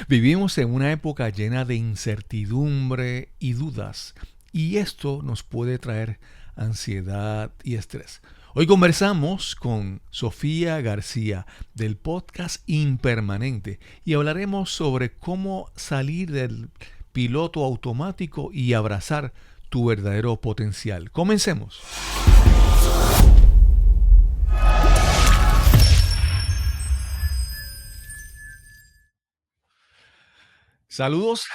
Vivimos en una época llena de incertidumbre y dudas, y esto nos puede traer ansiedad y estrés. Hoy conversamos con Sofía García del podcast Impermanente y hablaremos sobre cómo salir del piloto automático y abrazar tu verdadero potencial. Comencemos. Saludos,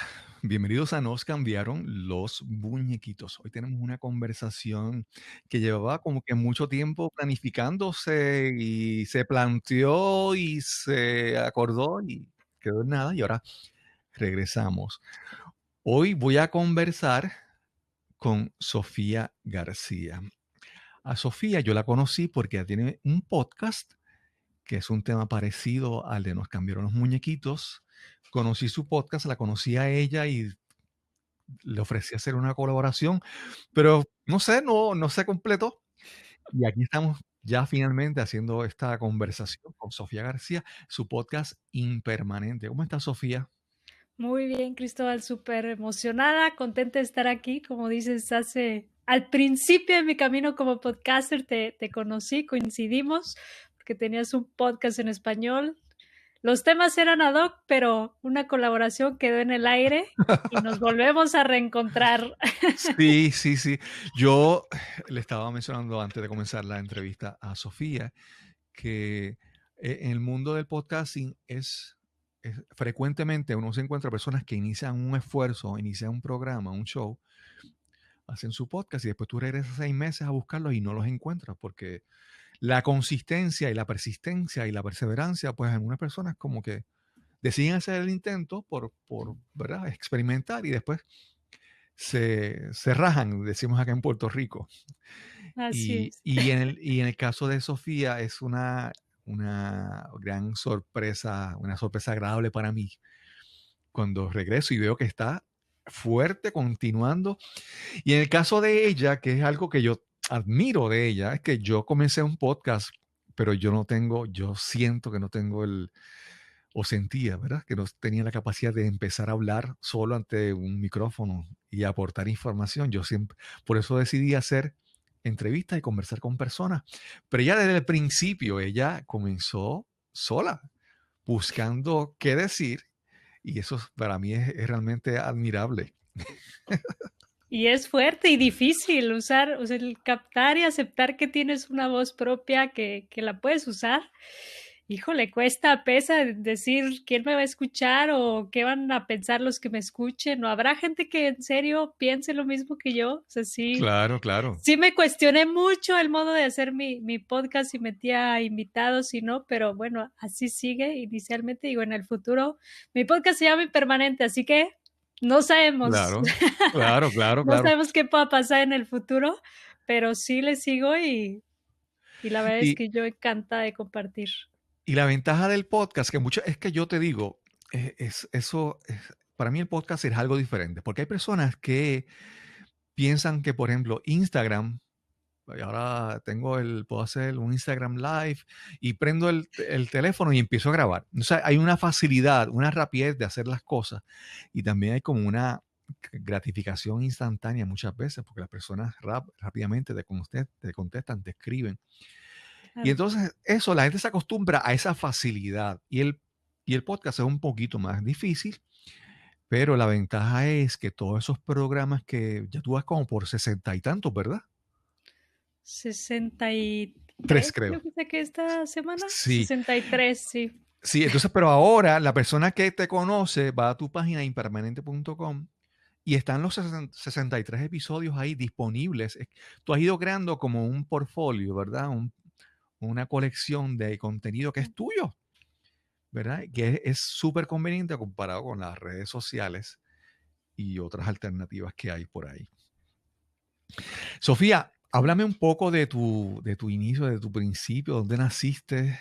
bienvenidos a Nos cambiaron los muñequitos. Hoy tenemos una conversación que llevaba como que mucho tiempo planificándose y se planteó y se acordó y quedó en nada y ahora regresamos. Hoy voy a conversar con Sofía García. A Sofía yo la conocí porque ella tiene un podcast que es un tema parecido al de Nos cambiaron los muñequitos. Conocí su podcast, la conocí a ella y le ofrecí hacer una colaboración, pero no se completó. Y aquí estamos ya finalmente haciendo esta conversación con Sofía García, su podcast Impermanente. ¿Cómo está Sofía? Muy bien, Cristóbal, súper emocionada, contenta de estar aquí. Como dices, al principio de mi camino como podcaster te conocí, coincidimos, porque tenías un podcast en español. Los temas eran ad hoc, pero una colaboración quedó en el aire y nos volvemos a reencontrar. Sí, sí, sí. Yo le estaba mencionando antes de comenzar la entrevista a Sofía que en el mundo del podcasting frecuentemente uno se encuentra personas que inician un esfuerzo, inician un programa, un show, hacen su podcast y después tú regresas 6 meses a buscarlos y no los encuentras porque la consistencia y la persistencia y la perseverancia, pues algunas personas como que deciden hacer el intento por ¿verdad? Experimentar y después se rajan, decimos acá en Puerto Rico. Así Y, es. y en el caso de Sofía es una gran sorpresa, una sorpresa agradable para mí cuando regreso y veo que está fuerte, continuando. Y en el caso de ella, que es algo que yo admiro de ella, es que yo comencé un podcast, pero yo siento que no tengo o sentía, ¿verdad? Que no tenía la capacidad de empezar a hablar solo ante un micrófono y aportar información. Yo siempre, por eso decidí hacer entrevistas y conversar con personas. Pero ya desde el principio, ella comenzó sola, buscando qué decir, y eso para mí es realmente admirable. Y es fuerte y difícil usar, o sea, el captar y aceptar que tienes una voz propia que la puedes usar. Híjole, cuesta, pesa decir quién me va a escuchar o qué van a pensar los que me escuchen. ¿O habrá gente que en serio piense lo mismo que yo? O sea, sí, Claro, claro. sí me cuestioné mucho el modo de hacer mi podcast y metía a invitados y no, pero bueno, así sigue. Inicialmente digo, en el futuro, mi podcast se llama Impermanente, así que no sabemos. Claro, claro, claro, No claro. sabemos qué pueda pasar en el futuro, pero sí le sigo y la verdad es Y, que yo encantada de compartir. y la ventaja del podcast, que mucho, es que yo te digo, para mí el podcast es algo diferente, porque hay personas que piensan que, por ejemplo, Instagram, y ahora puedo hacer un Instagram Live y prendo el teléfono y empiezo a grabar. O sea, hay una facilidad, una rapidez de hacer las cosas y también hay como una gratificación instantánea muchas veces porque las personas rápidamente te contestan, te escriben. Y Claro. entonces eso, la gente se acostumbra a esa facilidad y el podcast es un poquito más difícil, pero la ventaja es que todos esos programas que ya tú vas como por 60 y tantos, ¿verdad? 63, 3 creo creo. que saqué esta semana. Sí, 63, sí. sí, entonces, pero ahora la persona que te conoce va a tu página impermanente.com y están los 63 episodios ahí disponibles. Tú has ido creando como un portfolio, ¿verdad? Una colección de contenido que es tuyo, ¿verdad? Que es súper conveniente comparado con las redes sociales y otras alternativas que hay por ahí. Sofía, háblame un poco de tu inicio, de tu principio, dónde naciste.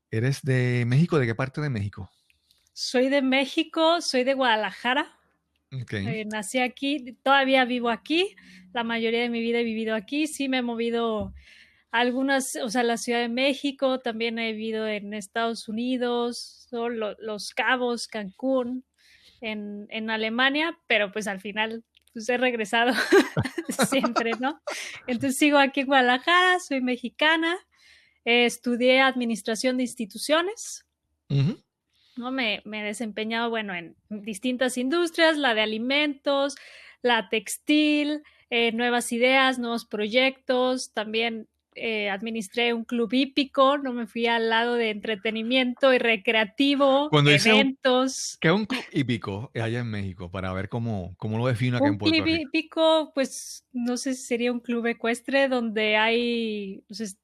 ¿Eres de México? ¿De qué parte de México? Soy de México, soy de Guadalajara. Ok. Nací aquí, todavía vivo aquí. La mayoría de mi vida he vivido aquí. Sí me he movido algunas, o sea, la Ciudad de México, también he vivido en Estados Unidos, ¿no? Los Cabos, Cancún, en Alemania, pero pues al final pues he regresado siempre, ¿no? Entonces sigo aquí en Guadalajara, soy mexicana, estudié administración de instituciones, Ujú. ¿no? Me he desempeñado, bueno, en distintas industrias, la de alimentos, la textil, nuevas ideas, nuevos proyectos, también administré un club hípico, no me fui al lado de entretenimiento y recreativo, Cuando dice eventos. que es un club hípico allá en México, para ver cómo lo defino acá Un en club Puerto Rico. hípico, pues no sé si sería un club ecuestre donde hay pues,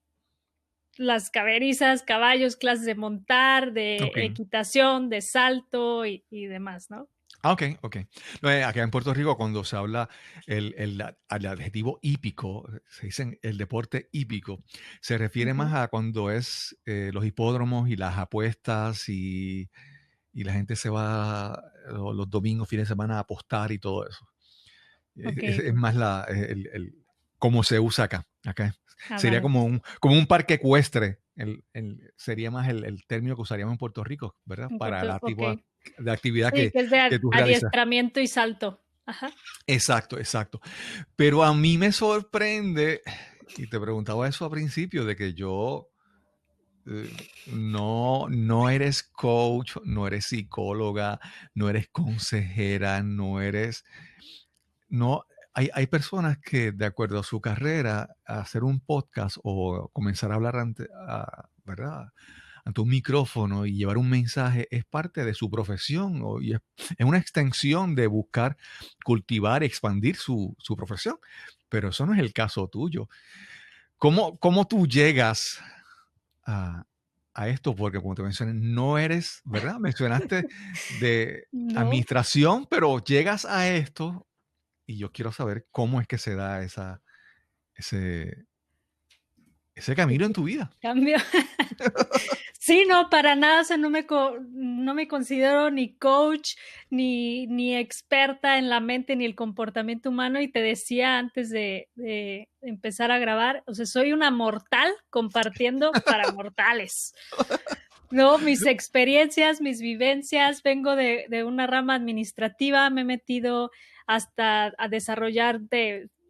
las caberizas, caballos, clases de montar, de Ok. equitación, de salto y demás, ¿no? Ah, ok, ok. No, acá en Puerto Rico, cuando se habla el adjetivo hípico, se dice el deporte hípico, se refiere Ujú. más a cuando es los hipódromos y las apuestas y la gente se va los domingos, fines de semana a apostar y todo eso. Ok, Es más cómo se usa acá. Acá sería vale. como un parque ecuestre. Sería más el término que usaríamos en Puerto Rico, ¿verdad? En Para Puerto, la ok. tipo de actividad Sí, que es de que tú realizas. adiestramiento y salto. Ajá. Exacto, exacto. Pero a mí me sorprende, y te preguntaba eso al principio, de que yo no eres coach, no eres psicóloga, no eres consejera, no, hay personas que de acuerdo a su carrera, hacer un podcast o comenzar a hablar ¿verdad? Ante un micrófono y llevar un mensaje es parte de su profesión y es una extensión de buscar cultivar, expandir su profesión. Pero eso no es el caso tuyo. ¿Cómo tú llegas a, a esto? Porque como te mencioné, no eres, ¿verdad? Mencionaste de No, administración, pero llegas a esto y yo quiero saber cómo es que se da ese, ese camino en tu vida. cambio. Sí, no, para nada, o sea, no me considero ni coach, ni experta en la mente ni el comportamiento humano. Y te decía antes de empezar a grabar, o sea, soy una mortal compartiendo para mortales. No, mis experiencias, mis vivencias, vengo de una rama administrativa, me he metido hasta a desarrollar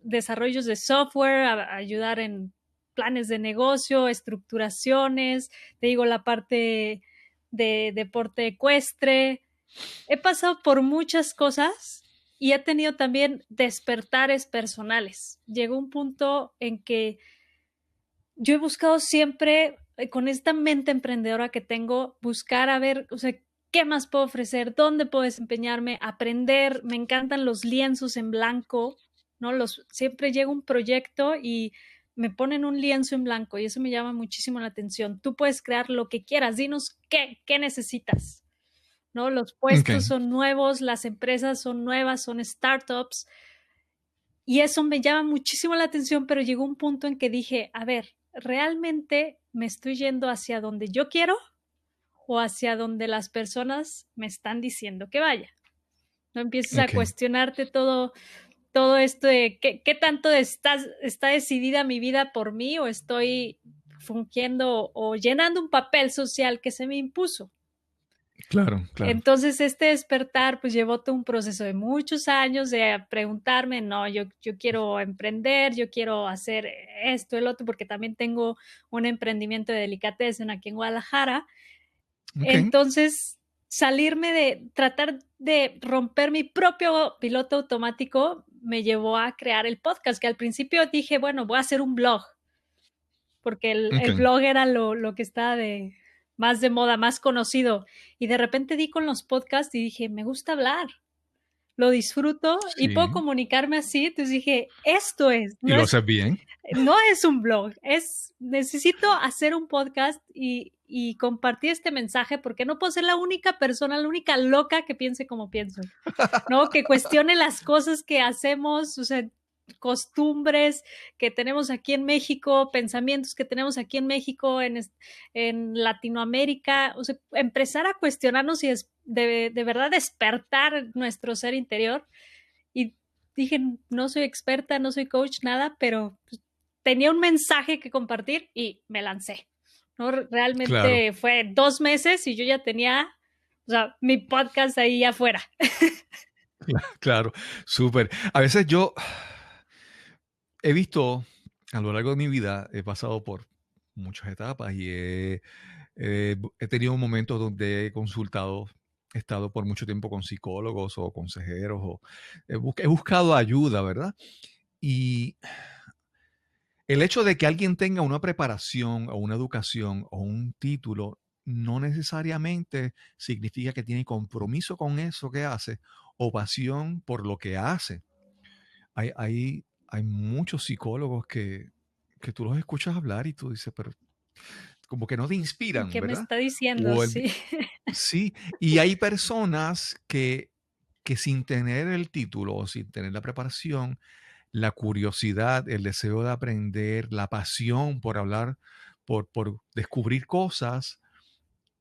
desarrollos de software, a ayudar en planes de negocio, estructuraciones, te digo, la parte de deporte ecuestre. He pasado por muchas cosas y he tenido también despertares personales. Llegó un punto en que yo he buscado siempre, con esta mente emprendedora que tengo, buscar a ver, o sea, qué más puedo ofrecer, dónde puedo desempeñarme, aprender. Me encantan los lienzos en blanco, ¿no? Siempre llega un proyecto y me ponen un lienzo en blanco y eso me llama muchísimo la atención. Tú puedes crear lo que quieras, dinos qué necesitas, ¿no? Los Ok, puestos son nuevos, las empresas son nuevas, son startups y eso me llama muchísimo la atención, pero llegó un punto en que dije, a ver, ¿realmente me estoy yendo hacia donde yo quiero o hacia donde las personas me están diciendo que vaya? No empieces a ok. cuestionarte todo esto de qué tanto está decidida mi vida por mí o estoy fungiendo o llenando un papel social que se me impuso. Claro, claro. Entonces, este despertar, pues llevó todo un proceso de muchos años de preguntarme, no, yo quiero emprender, yo quiero hacer esto, el otro, porque también tengo un emprendimiento de delicatessen aquí en Guadalajara. Ok, Entonces, salirme de tratar de romper mi propio piloto automático me llevó a crear el podcast, que al principio dije, bueno, voy a hacer un blog, porque ok. el blog era lo que estaba más de moda, más conocido. Y de repente di con los podcasts y dije, me gusta hablar, lo disfruto y puedo Sí. comunicarme así. Entonces dije, esto es, Y lo haces bien. no es un blog, necesito hacer un podcast y compartir este mensaje porque no puedo ser la única persona, la única loca que piense como pienso, ¿no? Que cuestione las cosas que hacemos, o sea, costumbres que tenemos aquí en México, pensamientos que tenemos aquí en México, en Latinoamérica, o sea, empezar a cuestionarnos y de verdad despertar nuestro ser interior. Y dije, no soy experta, no soy coach, nada, pero pues, tenía un mensaje que compartir y me lancé, ¿no? Claro, Realmente fue 2 meses y yo ya tenía, o sea, mi podcast ahí afuera. claro, súper. A veces yo he visto, a lo largo de mi vida, he pasado por muchas etapas y he tenido momentos donde he consultado, he estado por mucho tiempo con psicólogos o consejeros, o he buscado ayuda, ¿verdad? Y el hecho de que alguien tenga una preparación o una educación o un título no necesariamente significa que tiene compromiso con eso que hace o pasión por lo que hace. Hay muchos psicólogos que tú los escuchas hablar y tú dices, pero como que no te inspiran, ¿Qué me ¿verdad? está diciendo? O el, Sí, sí, y hay personas que sin tener el título o sin tener la preparación, la curiosidad, el deseo de aprender, la pasión por hablar, por descubrir cosas,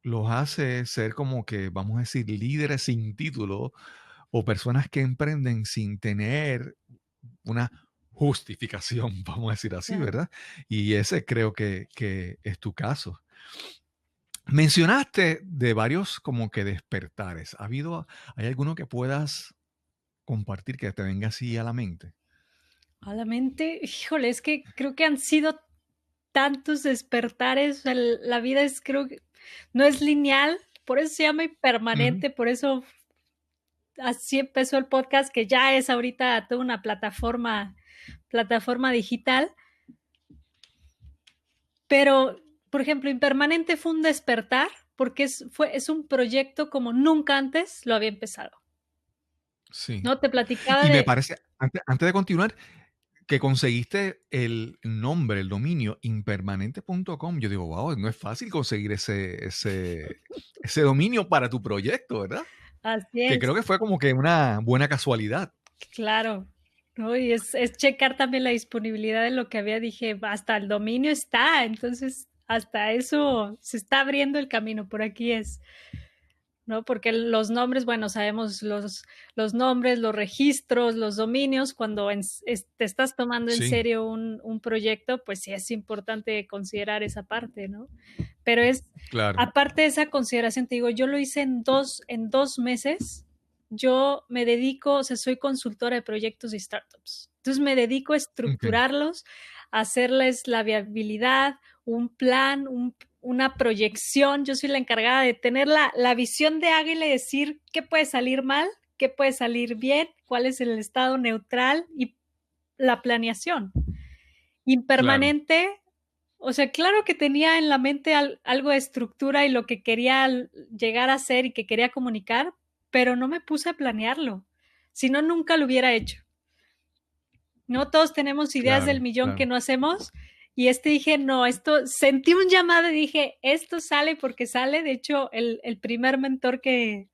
los hace ser como que, vamos a decir, líderes sin título o personas que emprenden sin tener una justificación, vamos a decir así, claro. ¿verdad? Y ese creo que es tu caso. Mencionaste de varios como que despertares. ¿Hay alguno que puedas compartir que te venga así a la mente? A la mente, híjole, es que creo que han sido tantos despertares, o sea, la vida es, creo que no es lineal, por eso se llama Ujú. impermanente, por eso así empezó el podcast, que ya es ahorita toda una plataforma digital. Pero, por ejemplo, impermanente fue un despertar porque es un proyecto como nunca antes lo había empezado. Sí. ¿No? Te platicaba Y me de, parece, antes de continuar, que conseguiste el nombre, el dominio impermanente.com. Yo digo, wow, no es fácil conseguir ese dominio para tu proyecto, ¿verdad? así Que es, creo que fue como que una buena casualidad. claro. ¿No? Y es checar también la disponibilidad de lo que había, dije, hasta el dominio está, entonces hasta eso se está abriendo el camino, por aquí es. ¿No? Porque los nombres, bueno, sabemos los nombres, los registros, los dominios, cuando te estás tomando en Sí, serio un proyecto, pues sí es importante considerar esa parte, ¿no? Pero claro. aparte de esa consideración, te digo, yo lo hice en 2 meses. Yo me dedico, o sea, soy consultora de proyectos y startups. Entonces me dedico a Ok, estructurarlos, a hacerles la viabilidad, un plan, una proyección. Yo soy la encargada de tener la visión de águila y decir qué puede salir mal, qué puede salir bien, cuál es el estado neutral y la planeación. claro. Impermanente, o sea, claro que tenía en la mente algo de estructura y lo que quería llegar a ser y que quería comunicar, pero no me puse a planearlo. Si no, nunca lo hubiera hecho. No todos tenemos ideas del Claro, millón que claro. no hacemos. Y dije, no, esto, sentí un llamado y dije, esto sale porque sale. De hecho, el primer mentor que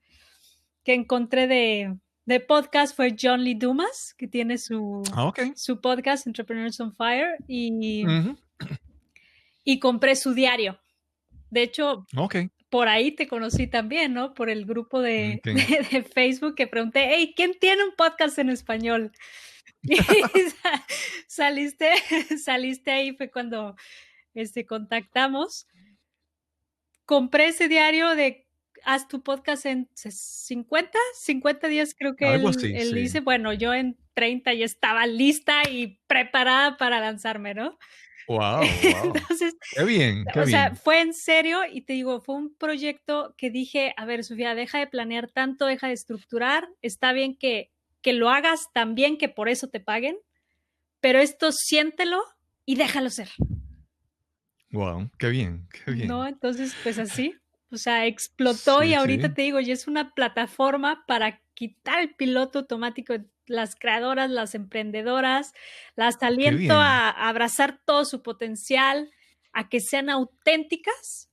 encontré de podcast fue John Lee Dumas, que tiene Ah, ok. su podcast Entrepreneurs on Fire, Ujú. y compré su diario. De hecho, Ok. por ahí te conocí también, ¿no? Por el grupo de, Ok. de Facebook que pregunté, hey, ¿quién tiene un podcast en español? Y saliste, saliste ahí, fue cuando contactamos. Compré ese diario de haz tu podcast en 50 días, creo que Algo así, él sí. dice, bueno, yo en 30 ya estaba lista y preparada para lanzarme, ¿no? Wow, wow. Entonces, Qué bien, qué o sea, bien. fue en serio y te digo, fue un proyecto que dije, a ver, Sofía, deja de planear tanto, deja de estructurar, está bien que lo hagas tan bien que por eso te paguen, pero esto siéntelo y déjalo ser, Wow, qué bien, qué ¿no? bien. Entonces, pues así, o sea, explotó y Sí, ahorita sí. te digo, ya es una plataforma para quitar el piloto automático de las creadoras, las emprendedoras, las Qué aliento bien. a abrazar todo su potencial, a que sean auténticas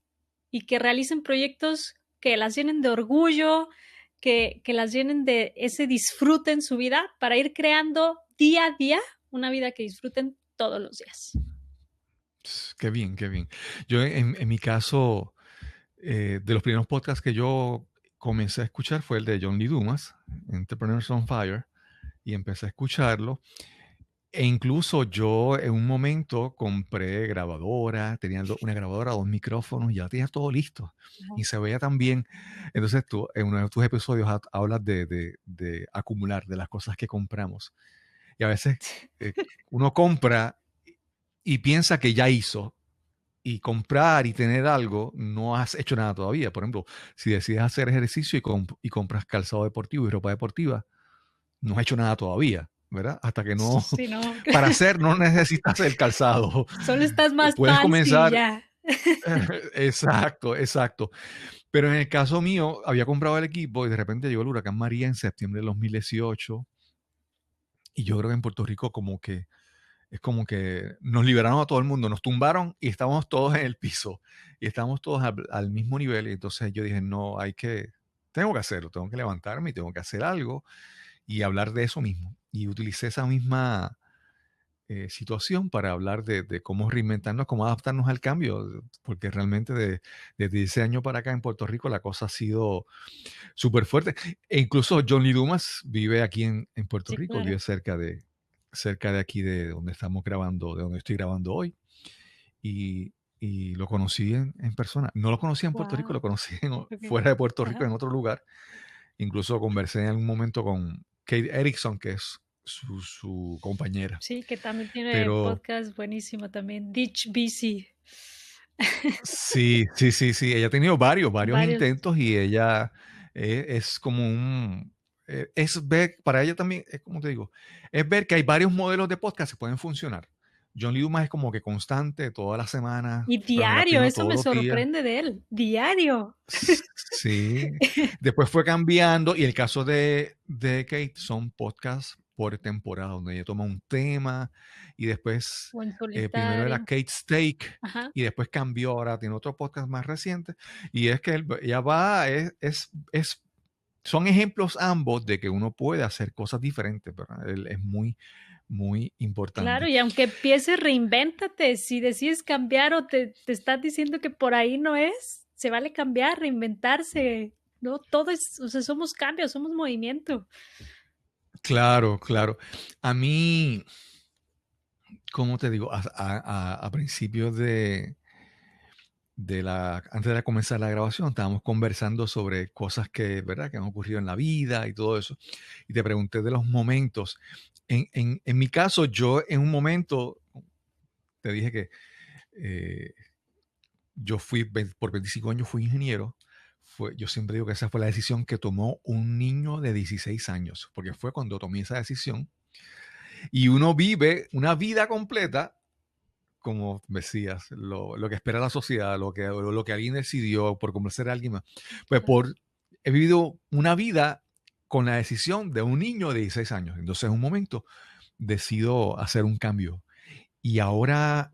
y que realicen proyectos que las llenen de orgullo, que las llenen de ese disfrute en su vida para ir creando día a día una vida que disfruten todos los días. Qué bien, qué bien. Yo en mi caso, de los primeros podcasts que yo comencé a escuchar fue el de John Lee Dumas, Entrepreneurs on Fire, y empecé a escucharlo. E incluso yo en un momento compré grabadora, tenía una grabadora, 2 micrófonos, ya tenía todo listo Ajá. y se veía tan bien. Entonces tú, en uno de tus episodios hablas de acumular, de las cosas que compramos. Y a veces eh, uno compra y piensa que ya hizo, y comprar y tener algo, no has hecho nada todavía. Por ejemplo, si decides hacer ejercicio y compras calzado deportivo y ropa deportiva, no has hecho nada todavía, ¿verdad? Hasta que no, Sí, no, para hacer no necesitas el calzado. solo estás más Puedes fancy y comenzar, ya. exacto, exacto. Pero en el caso mío, había comprado el equipo y de repente llegó el huracán María en septiembre de 2018 y yo creo que en Puerto Rico como que es como que nos liberaron a todo el mundo, nos tumbaron y estábamos todos en el piso y estábamos todos al mismo nivel. Y entonces yo dije, no, tengo que hacerlo, tengo que levantarme y tengo que hacer algo y hablar de eso mismo. Y utilicé esa misma situación para hablar de cómo reinventarnos, cómo adaptarnos al cambio, porque realmente desde ese año para acá en Puerto Rico la cosa ha sido súper fuerte. E incluso John Lee Dumas vive aquí en Puerto Sí, Rico, claro. vive cerca de aquí de donde estamos grabando, de donde estoy grabando hoy. Y, y lo conocí en persona. No lo conocía en Puerto Rico, lo Wow. conocí Okay. fuera de Puerto Rico, Ajá. en otro lugar. Incluso conversé en algún momento con Kate Erickson, que es su compañera. Sí, que también tiene Pero podcast buenísimo también. Ditch BC. sí, sí, sí, sí. Ella ha tenido varios Varios. intentos y ella es como es ver, para ella también, es como te digo, es ver que hay varios modelos de podcast que pueden funcionar. John Lee Dumas es como que constante, toda la semana, Y pero me diario, latino eso todos me los días. sorprende de él. Diario. Sí, después fue cambiando y el caso de Kate son podcasts por temporada, donde ella toma un tema y después, O en primero era solitario. Kate's Take Ajá. y después cambió, ahora tiene otro podcast más reciente y es que ella son ejemplos ambos de que uno puede hacer cosas diferentes, ¿verdad? Es muy, muy Claro, importante. y aunque empieces, reinvéntate. Si decides cambiar o te estás diciendo que por ahí no es, se vale cambiar, reinventarse. No, todo es, o sea, somos cambios, somos movimiento. Claro, claro. A mí, ¿cómo te digo? A principios antes de comenzar la grabación, estábamos conversando sobre cosas que, ¿verdad? Que han ocurrido en la vida y todo eso. Y te pregunté de los momentos. En mi caso, yo en un momento, te dije que eh, por 25 años fui ingeniero. Yo siempre digo que esa fue la decisión que tomó un niño de 16 años, porque fue cuando tomé esa decisión. Y uno vive una vida completa como decías, lo que espera la sociedad, lo que alguien decidió por complacer a alguien más. Pues he vivido una vida con la decisión de un niño de 16 años. Entonces, en un momento, decido hacer un cambio. Y ahora,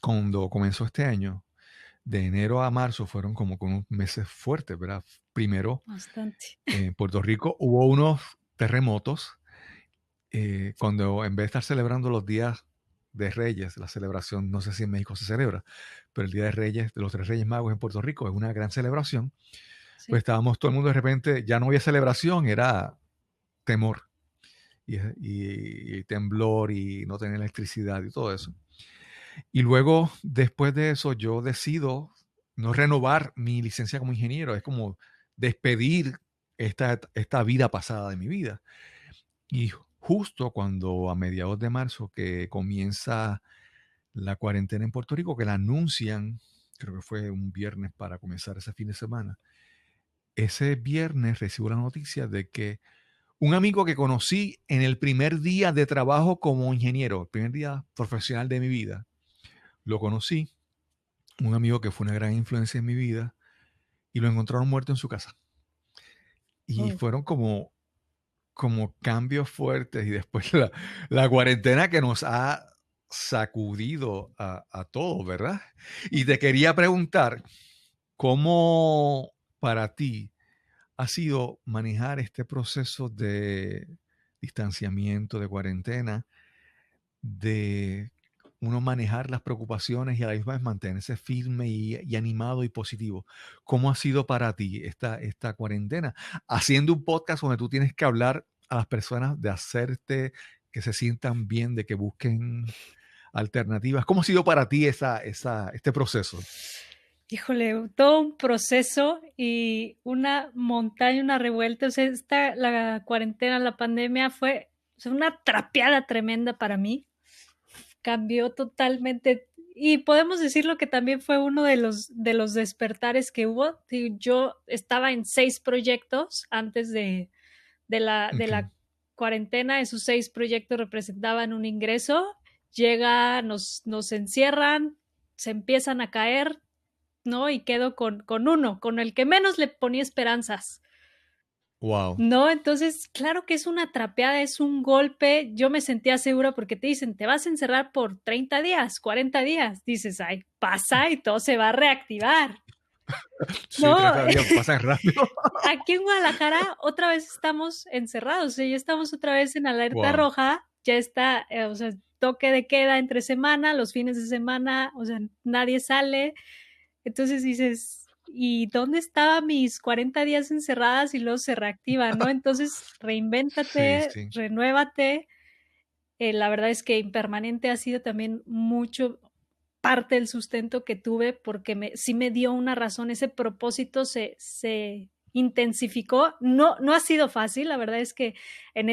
cuando comenzó este año, de enero a marzo, fueron como con unos meses fuertes, ¿verdad? Primero, Bastante. en Puerto Rico hubo unos terremotos cuando en vez de estar celebrando los días de Reyes, la celebración, no sé si en México se celebra, pero el Día de Reyes, de los Tres Reyes Magos en Puerto Rico, es una gran celebración, pues Sí. estábamos todo el mundo de repente, ya no había celebración, era temor y temblor y no tener electricidad y todo eso. Y luego, después de eso, yo decido no renovar mi licencia como ingeniero, es como despedir esta vida pasada de mi vida. Y justo cuando a mediados de marzo que comienza la cuarentena en Puerto Rico, que la anuncian, creo que fue un viernes para comenzar ese fin de semana, ese viernes recibo la noticia de que un amigo que conocí en el primer día de trabajo como ingeniero, el primer día profesional de mi vida, lo conocí, un amigo que fue una gran influencia en mi vida, y lo encontraron muerto en su casa. Y Oh. fueron como cambios fuertes y después la cuarentena que nos ha sacudido a todos, ¿verdad? Y te quería preguntar, ¿cómo para ti ha sido manejar este proceso de distanciamiento, de cuarentena, de uno manejar las preocupaciones y a la misma vez mantenerse firme y animado y positivo? ¿Cómo ha sido para ti esta cuarentena? Haciendo un podcast donde tú tienes que hablar a las personas de hacerte que se sientan bien, de que busquen alternativas. ¿Cómo ha sido para ti este proceso? Híjole, todo un proceso y una montaña, una revuelta. O sea, la cuarentena, la pandemia fue, o sea, una trapeada tremenda para mí. Cambió totalmente. Y podemos decirlo que también fue uno de los despertares que hubo. Sí, yo estaba en 6 proyectos antes de Okey. la cuarentena. Esos 6 proyectos representaban un ingreso. Llega, nos encierran, se empiezan a caer, ¿no? Y quedo con uno, con el que menos le ponía esperanzas. Wow. No, entonces, claro que es una trapeada, es un golpe. Yo me sentía segura porque te dicen, te vas a encerrar por 30 días, 40 días. Dices, ay, pasa y todo se va a reactivar. Sí, No, 30 días pasan rápido. aquí en Guadalajara otra vez estamos encerrados, o sea, ya estamos otra vez en alerta Wow. roja, ya está, o sea, toque de queda entre semana, los fines de semana, o sea, nadie sale. Entonces dices, ¿y dónde estaba mis 40 días encerradas? Y luego se reactiva, ¿no? Entonces, Sí, reinvéntate, sí. renuévate. La verdad es que Impermanente ha sido también mucho parte del sustento que tuve porque sí me dio una razón, ese propósito se intensificó. No, no ha sido fácil, la verdad es que en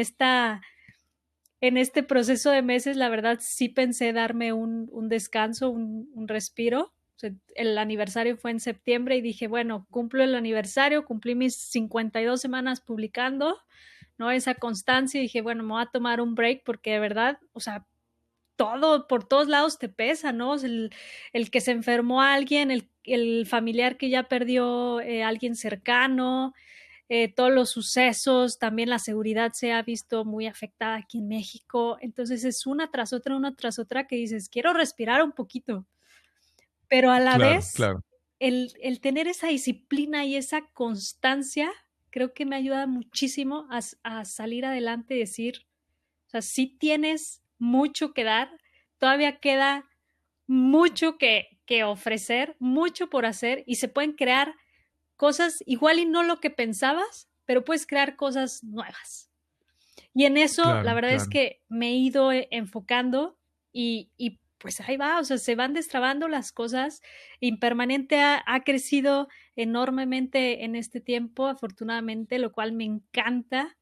en este proceso de meses, la verdad sí pensé darme un descanso, un respiro. O sea, el aniversario fue en septiembre y dije, bueno, cumplo el aniversario, cumplí mis 52 semanas publicando, ¿no? Esa constancia y dije, bueno, me voy a tomar un break porque de verdad, o sea, todo, por todos lados te pesa, ¿no? O sea, el que se enfermó a alguien, el familiar que ya perdió a alguien cercano, todos los sucesos, también la seguridad se ha visto muy afectada aquí en México. Entonces es una tras otra que dices, quiero respirar un poquito, pero a la Claro, vez claro. el tener esa disciplina y esa constancia, creo que me ayuda muchísimo a salir adelante y decir, o sea, sí tienes mucho que dar, todavía queda mucho que ofrecer, mucho por hacer y se pueden crear cosas igual y no lo que pensabas, pero puedes crear cosas nuevas. Y en eso, la Claro, verdad es claro. que me he ido enfocando pues ahí va, o sea, se van destrabando las cosas. Impermanente ha crecido enormemente en este tiempo, afortunadamente, lo cual me encanta.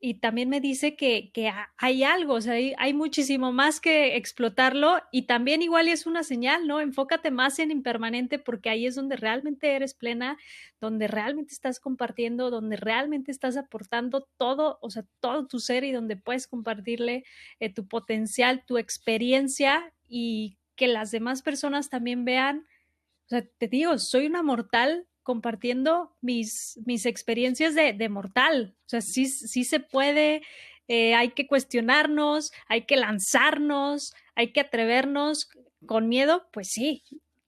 Y también me dice que hay algo, o sea, hay muchísimo más que explotarlo y también igual y es una señal, ¿no? Enfócate más en Impermanente porque ahí es donde realmente eres plena, donde realmente estás compartiendo, donde realmente estás aportando todo, o sea, todo tu ser y donde puedes compartirle tu potencial, tu experiencia y que las demás personas también vean, o sea, te digo, soy una mortal compartiendo mis experiencias de mortal. O sea, sí, sí se puede, hay que cuestionarnos, hay que lanzarnos, hay que atrevernos con miedo. Pues sí,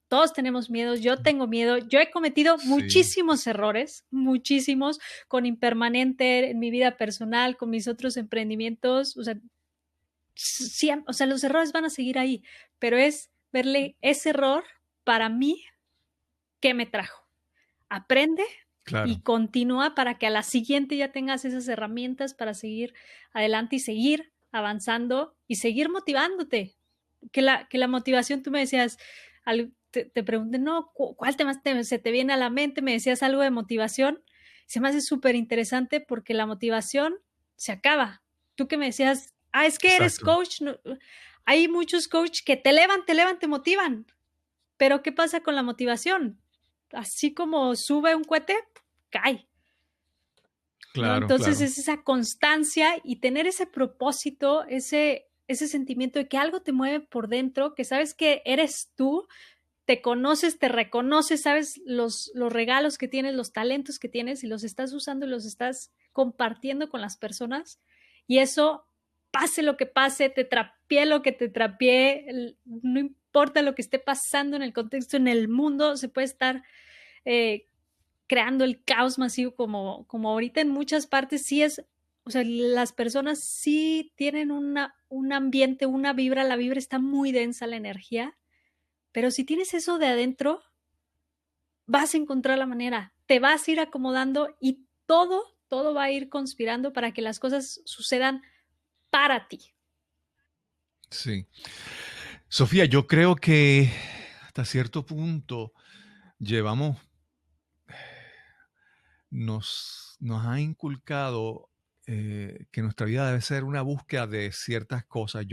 todos tenemos miedo, yo tengo miedo, yo he cometido Sí, muchísimos errores, muchísimos, con Impermanente, en mi vida personal, con mis otros emprendimientos. O sea, sí, o sea, los errores van a seguir ahí, pero es verle ese error para mí qué me trajo. Aprende claro. y continúa para que a la siguiente ya tengas esas herramientas para seguir adelante y seguir avanzando y seguir motivándote. Que la motivación, tú me decías, te pregunté, no, ¿cuál tema se te viene a la mente? Me decías algo de motivación. Se me hace súper interesante porque la motivación se acaba. Tú que me decías, ah, es que eres Exacto. coach. No, hay muchos coaches que te elevan, te motivan. Pero ¿qué pasa con la motivación? Así como sube un cohete, cae, ¿no? Claro, Entonces claro. es esa constancia y tener ese propósito, ese sentimiento de que algo te mueve por dentro, que sabes que eres tú, te conoces, te reconoces, sabes los regalos que tienes, los talentos que tienes y los estás usando y los estás compartiendo con las personas. Y eso, pase lo que pase, te trapié lo que te trapié, no importa lo que esté pasando en el contexto, en el mundo, se puede estar eh, creando el caos masivo como ahorita en muchas partes sí es, o sea, las personas sí tienen un ambiente, una vibra, la vibra está muy densa, la energía, pero si tienes eso de adentro, vas a encontrar la manera, te vas a ir acomodando y todo va a ir conspirando para que las cosas sucedan para ti. Sí. Sofía, yo creo que hasta cierto punto llevamos, nos ha inculcado que nuestra vida debe ser una búsqueda de ciertas cosas.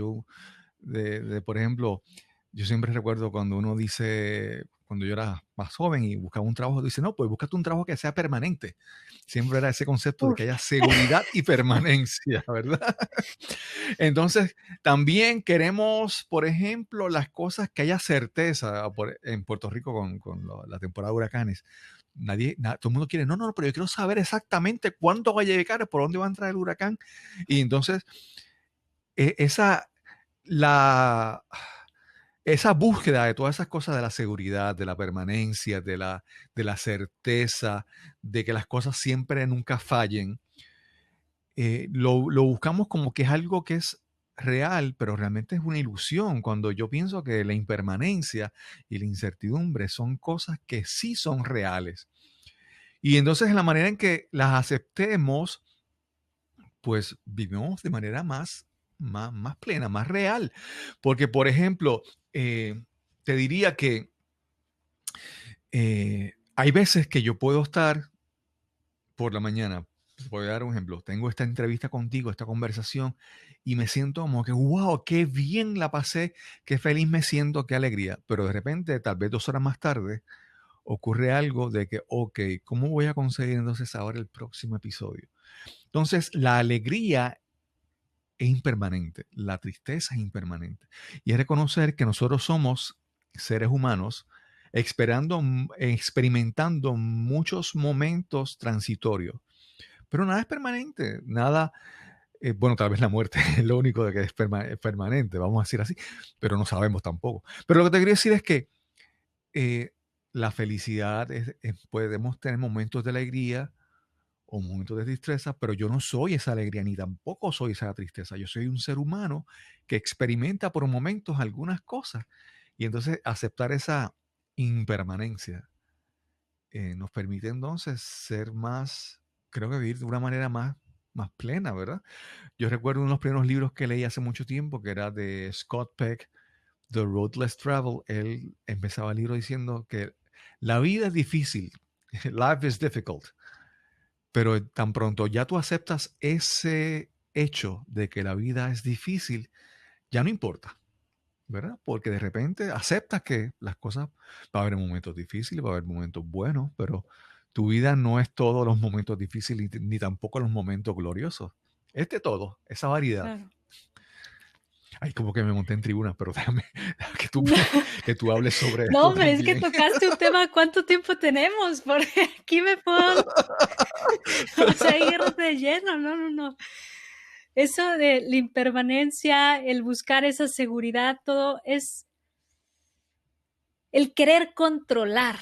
Por ejemplo, yo siempre recuerdo cuando uno dice, cuando yo era más joven y buscaba un trabajo, dice, no, pues búscate un trabajo que sea permanente. Siempre era ese concepto de que haya seguridad y permanencia, ¿verdad? Entonces, también queremos, por ejemplo, las cosas que haya certeza. En Puerto Rico con la temporada de huracanes, todo el mundo quiere, no, pero yo quiero saber exactamente cuándo va a llegar, por dónde va a entrar el huracán. Y entonces, esa búsqueda de todas esas cosas de la seguridad, de la permanencia, de la certeza, de que las cosas siempre nunca fallen, lo buscamos como que es algo que es real, pero realmente es una ilusión. Cuando yo pienso que la impermanencia y la incertidumbre son cosas que sí son reales. Y entonces en la manera en que las aceptemos, pues vivimos de manera más plena, más real. Porque, por ejemplo, te diría que hay veces que yo puedo estar por la mañana, voy a dar un ejemplo, tengo esta entrevista contigo, esta conversación, y me siento como que, wow, qué bien la pasé, qué feliz me siento, qué alegría. Pero de repente, tal vez 2 horas más tarde, ocurre algo de que, ok, ¿cómo voy a conseguir entonces ahora el próximo episodio? Entonces, la alegría es impermanente, la tristeza es impermanente. Y es reconocer que nosotros somos seres humanos experimentando muchos momentos transitorios. Pero nada es permanente, nada, bueno, tal vez la muerte es lo único de que es permanente, vamos a decir así, pero no sabemos tampoco. Pero lo que te quería decir es que la felicidad, podemos tener momentos de alegría o momentos de tristeza, pero yo no soy esa alegría ni tampoco soy esa tristeza. Yo soy un ser humano que experimenta por momentos algunas cosas y entonces aceptar esa impermanencia nos permite entonces ser más, creo que vivir de una manera más plena, ¿verdad? Yo recuerdo uno de los primeros libros que leí hace mucho tiempo, que era de Scott Peck, The Road Less Traveled. Él empezaba el libro diciendo que la vida es difícil, life is difficult, pero tan pronto ya tú aceptas ese hecho de que la vida es difícil, ya no importa, ¿verdad? Porque de repente aceptas que las cosas, va a haber momentos difíciles, va a haber momentos buenos, pero tu vida no es todos los momentos difíciles ni tampoco los momentos gloriosos. Es de todo, esa variedad. Claro. Ay, como que me monté en tribuna, pero déjame que tú hables sobre esto. No, pero es que tocaste un tema, ¿cuánto tiempo tenemos? Porque aquí me puedo ir de lleno, no. Eso de la impermanencia, el buscar esa seguridad, todo es el querer controlar.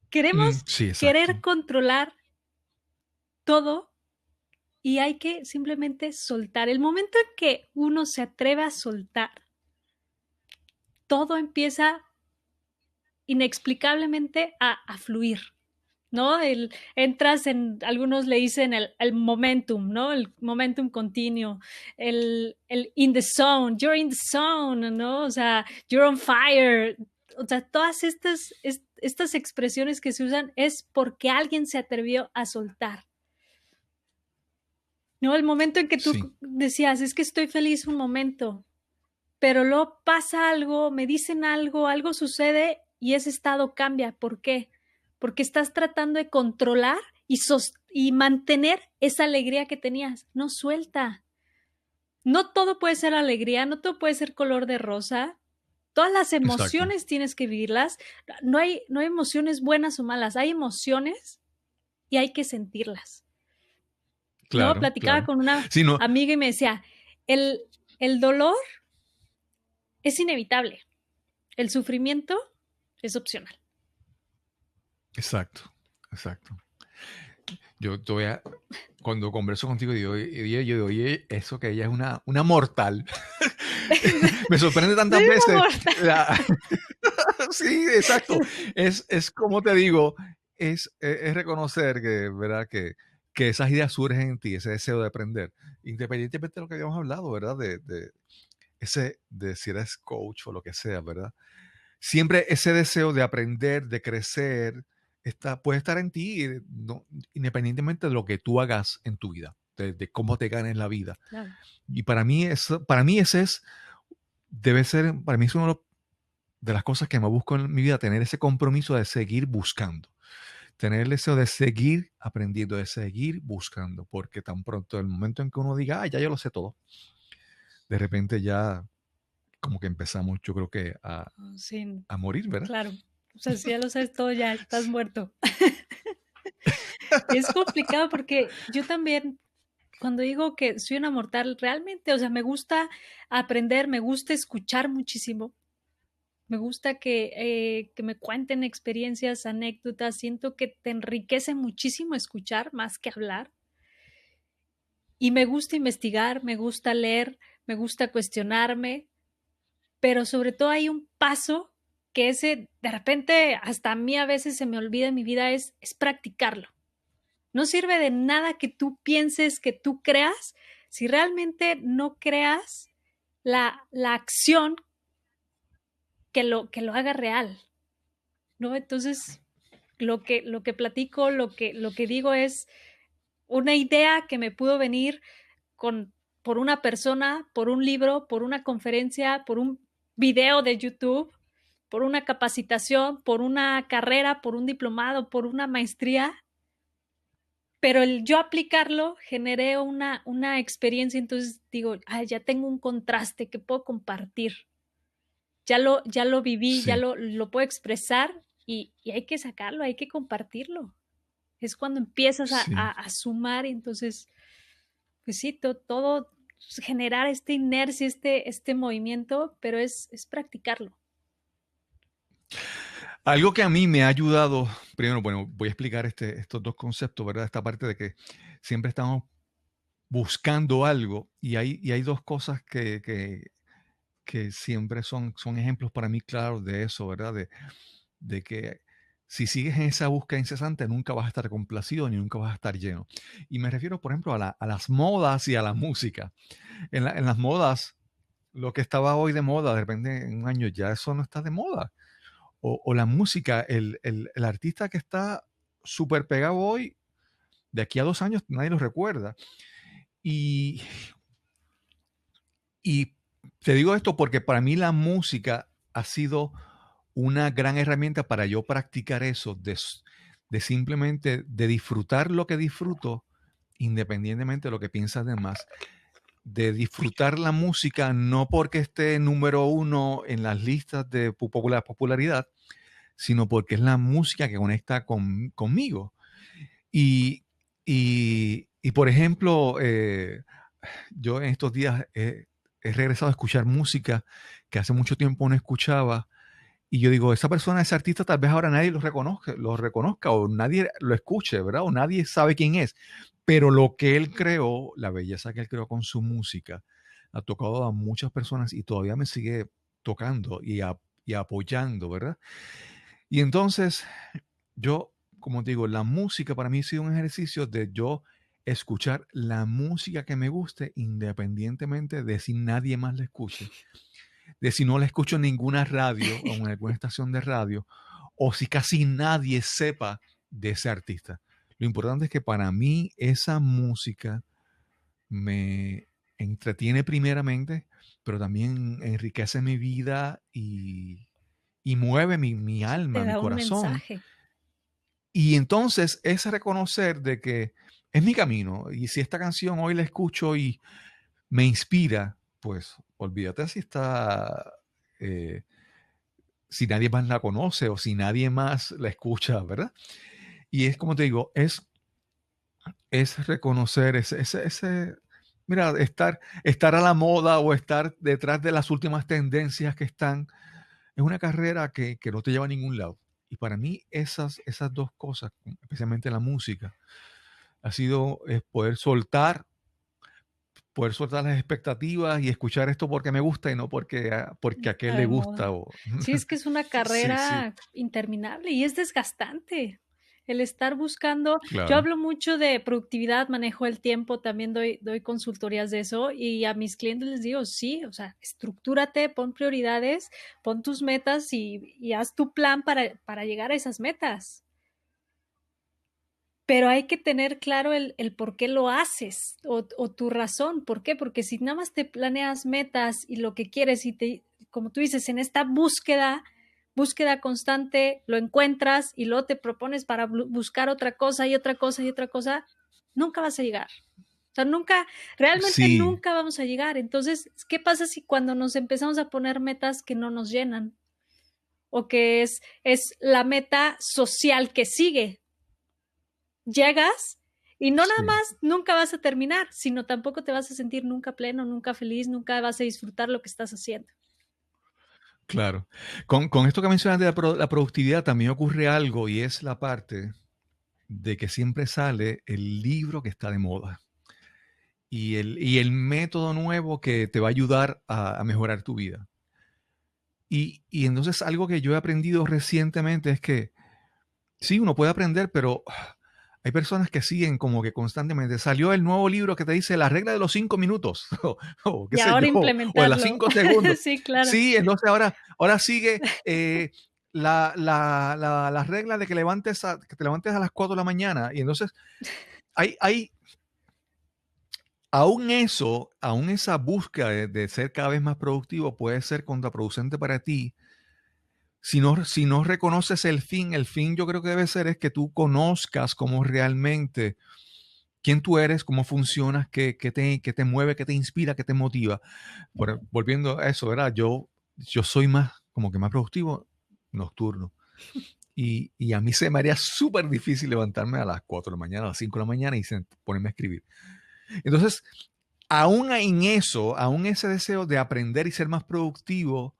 Queremos Sí, querer controlar todo y hay que simplemente soltar. El momento en que uno se atreve a soltar, todo empieza inexplicablemente a fluir, ¿no? Entras en, algunos le dicen el momentum, ¿no? El momentum continuo, el in the zone, you're in the zone, ¿no? O sea, you're on fire. O sea, todas estas expresiones que se usan es porque alguien se atrevió a soltar. ¿No? El momento en que tú decías, es que estoy feliz un momento, pero luego pasa algo, me dicen algo, algo sucede y ese estado cambia. ¿Por qué? Porque estás tratando de controlar y mantener esa alegría que tenías. No suelta. No todo puede ser alegría, no todo puede ser color de rosa. Todas las emociones tienes que vivirlas. No hay emociones buenas o malas, hay emociones y hay que sentirlas. Claro, ¿no? Platicaba con una amiga y me decía, el dolor es inevitable, el sufrimiento es opcional. Exacto. Yo cuando converso contigo, yo digo, oye, eso que ella es una mortal. Me sorprende tantas veces. Sí, exacto. Es como te digo, es reconocer que, ¿verdad? Que que esas ideas surgen en ti, ese deseo de aprender, independientemente de lo que habíamos hablado, ¿verdad? De si eres coach o lo que sea, ¿verdad? Siempre ese deseo de aprender, de crecer, puede estar en ti, independientemente de lo que tú hagas en tu vida, de cómo te ganes la vida. Claro. Y para mí ese debe ser, para mí es una de las cosas que me busco en mi vida, tener ese compromiso de seguir buscando, tener el deseo de seguir aprendiendo, de seguir buscando, porque tan pronto el momento en que uno diga, ya yo lo sé todo, de repente ya como que empezamos, yo creo que Sí, a morir, ¿verdad? claro. O sea, si ya lo sabes todo, ya estás muerto. Y es complicado porque yo también, cuando digo que soy una mortal, realmente, o sea, me gusta aprender, me gusta escuchar muchísimo. Me gusta que me cuenten experiencias, anécdotas. Siento que te enriquece muchísimo escuchar más que hablar. Y me gusta investigar, me gusta leer, me gusta cuestionarme, pero sobre todo hay un paso que ese, de repente, hasta a mí a veces se me olvida en mi vida, es practicarlo. No sirve de nada que tú pienses, que tú creas, si realmente no creas la acción que lo haga real, ¿no? Entonces, lo que platico, lo que digo es una idea que me pudo venir por una persona, por un libro, por una conferencia, por un video de YouTube, por una capacitación, por una carrera, por un diplomado, por una maestría, pero el yo aplicarlo generé una experiencia, entonces digo, ya tengo un contraste que puedo compartir, ya lo viví, ya Sí. lo puedo expresar y hay que sacarlo, hay que compartirlo. Es cuando empiezas a, Sí. a, a sumar y entonces, pues sí, todo generar esta inercia, este movimiento, pero es practicarlo. Algo que a mí me ha ayudado, primero, bueno, voy a explicar estos dos conceptos, ¿verdad? Esta parte de que siempre estamos buscando algo y hay dos cosas que siempre son ejemplos para mí claros de eso, ¿verdad? De que si sigues en esa búsqueda incesante, nunca vas a estar complacido ni nunca vas a estar lleno. Y me refiero, por ejemplo, a las modas y a la música. En las modas, lo que estaba hoy de moda, de repente en un año ya eso no está de moda. O la música, el artista que está súper pegado hoy, de aquí a 2 años nadie lo recuerda. Y, y te digo esto porque para mí la música ha sido una gran herramienta para yo practicar eso, de simplemente de disfrutar lo que disfruto, independientemente de lo que piensas de más, de disfrutar la música no porque esté número uno en las listas de popularidad, sino porque es la música que conecta conmigo. Y, por ejemplo, yo en estos días he regresado a escuchar música que hace mucho tiempo no escuchaba. Y yo digo, esa persona, ese artista, tal vez ahora nadie lo reconozca o nadie lo escuche, ¿verdad? O nadie sabe quién es. Pero lo que él creó, la belleza que él creó con su música, ha tocado a muchas personas y todavía me sigue tocando y apoyando, ¿verdad? Y entonces, yo, como te digo, la música para mí ha sido un ejercicio de yo escuchar la música que me guste independientemente de si nadie más la escuche, de si no la escucho en ninguna radio o en alguna estación de radio, o si casi nadie sepa de ese artista. Lo importante es que para mí esa música me entretiene primeramente, pero también enriquece mi vida y mueve mi Te alma, mi da un corazón. mensaje. Y entonces es reconocer de que es mi camino. Y si esta canción hoy la escucho y me inspira, pues olvídate eh, si nadie más la conoce o si nadie más la escucha, ¿verdad? Y es como te digo, es reconocer mira, estar a la moda o estar detrás de las últimas tendencias que están, es una carrera que no te lleva a ningún lado. Y para mí esas dos cosas, especialmente la música, ha sido poder soltar las expectativas y escuchar esto porque me gusta y no porque a aquel Está le de gusta. moda. Sí, es que es una Sí, sí, carrera interminable y es desgastante. el estar buscando. Yo Claro. hablo mucho de productividad, manejo el tiempo, también doy consultorías de eso y a mis clientes les digo, sí, o sea, estructúrate, pon prioridades, pon tus metas y haz tu plan para llegar a esas metas. Pero hay que tener claro el por qué lo haces o tu razón. ¿Por qué? Porque si nada más te planeas metas y lo que quieres como tú dices, en esta búsqueda constante, lo encuentras y luego te propones para buscar otra cosa y otra cosa y otra cosa, nunca vas a llegar. O sea, realmente Sí, nunca vamos a llegar. Entonces, ¿qué pasa si cuando nos empezamos a poner metas que no nos llenan? O que es la meta social que sigue, llegas y no nada sí, más nunca vas a terminar, sino tampoco te vas a sentir nunca pleno, nunca feliz, nunca vas a disfrutar lo que estás haciendo. claro. Con esto que mencionas de la productividad también ocurre algo y es la parte de que siempre sale el libro que está de moda y el método nuevo que te va a ayudar a mejorar tu vida. Y entonces algo que yo he aprendido recientemente es que sí, uno puede aprender, pero hay personas que siguen como que constantemente. Salió el nuevo libro que te dice la regla de los 5 minutos, o qué Y sé ahora yo, o de las implementarlo. 5 segundos. Sí, claro. Sí, entonces ahora sigue la regla de que te levantes a las 4 de la mañana. Y entonces hay aún esa búsqueda de ser cada vez más productivo puede ser contraproducente para ti si no reconoces el fin yo creo que debe ser es que tú conozcas cómo realmente quién tú eres, cómo funcionas, qué te mueve, qué te inspira, qué te motiva. Volviendo a eso, ¿verdad? Yo soy más, como que más productivo nocturno. Y a mí se me haría súper difícil levantarme a las 4 de la mañana, a las 5 de la mañana y ponerme a escribir. Entonces, aún en eso, aún ese deseo de aprender y ser más productivo,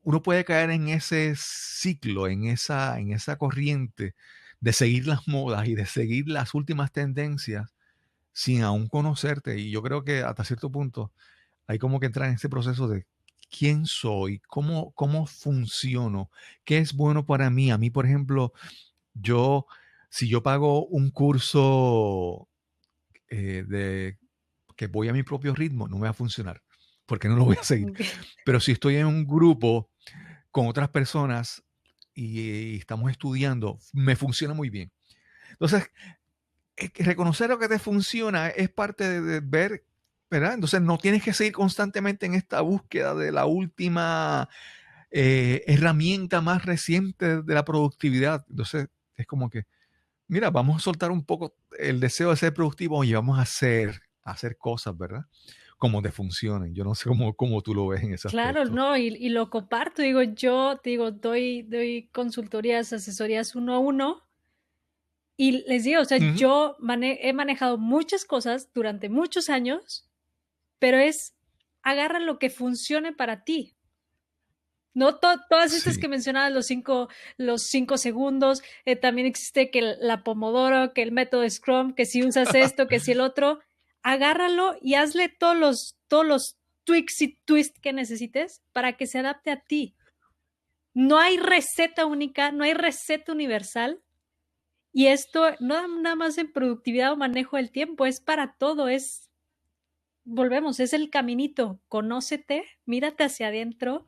uno puede caer en ese ciclo, en esa corriente de seguir las modas y de seguir las últimas tendencias sin aún conocerte. Y yo creo que hasta cierto punto hay como que entrar en ese proceso de quién soy, cómo funciono, qué es bueno para mí. A mí, por ejemplo, yo, si yo pago un curso de que voy a mi propio ritmo, no me va a funcionar, porque no lo voy a seguir. Pero si estoy en un grupo con otras personas y estamos estudiando, me funciona muy bien. Entonces, que reconocer lo que te funciona es parte de ver, ¿verdad? Entonces, no tienes que seguir constantemente en esta búsqueda de la última herramienta más reciente de la productividad. Entonces, es como que, mira, vamos a soltar un poco el deseo de ser productivo y vamos a hacer cosas, ¿verdad? Como te funcionen. Yo no sé cómo tú lo ves en ese Claro, aspecto. no, y lo comparto, digo, yo te digo, doy consultorías, asesorías 1 a 1 y les digo, o sea, Ujú. yo he manejado muchas cosas durante muchos años, pero agarra lo que funcione para ti. No todas estas Sí. que mencionabas, los cinco segundos, también existe que la Pomodoro, que el método Scrum, que si usas esto, que si el otro, agárralo y hazle todos los tweaks y twists que necesites para que se adapte a ti. No hay receta única, no hay receta universal. Y esto no nada más en productividad o manejo del tiempo, es para todo, volvemos, es el caminito. Conócete, mírate hacia adentro.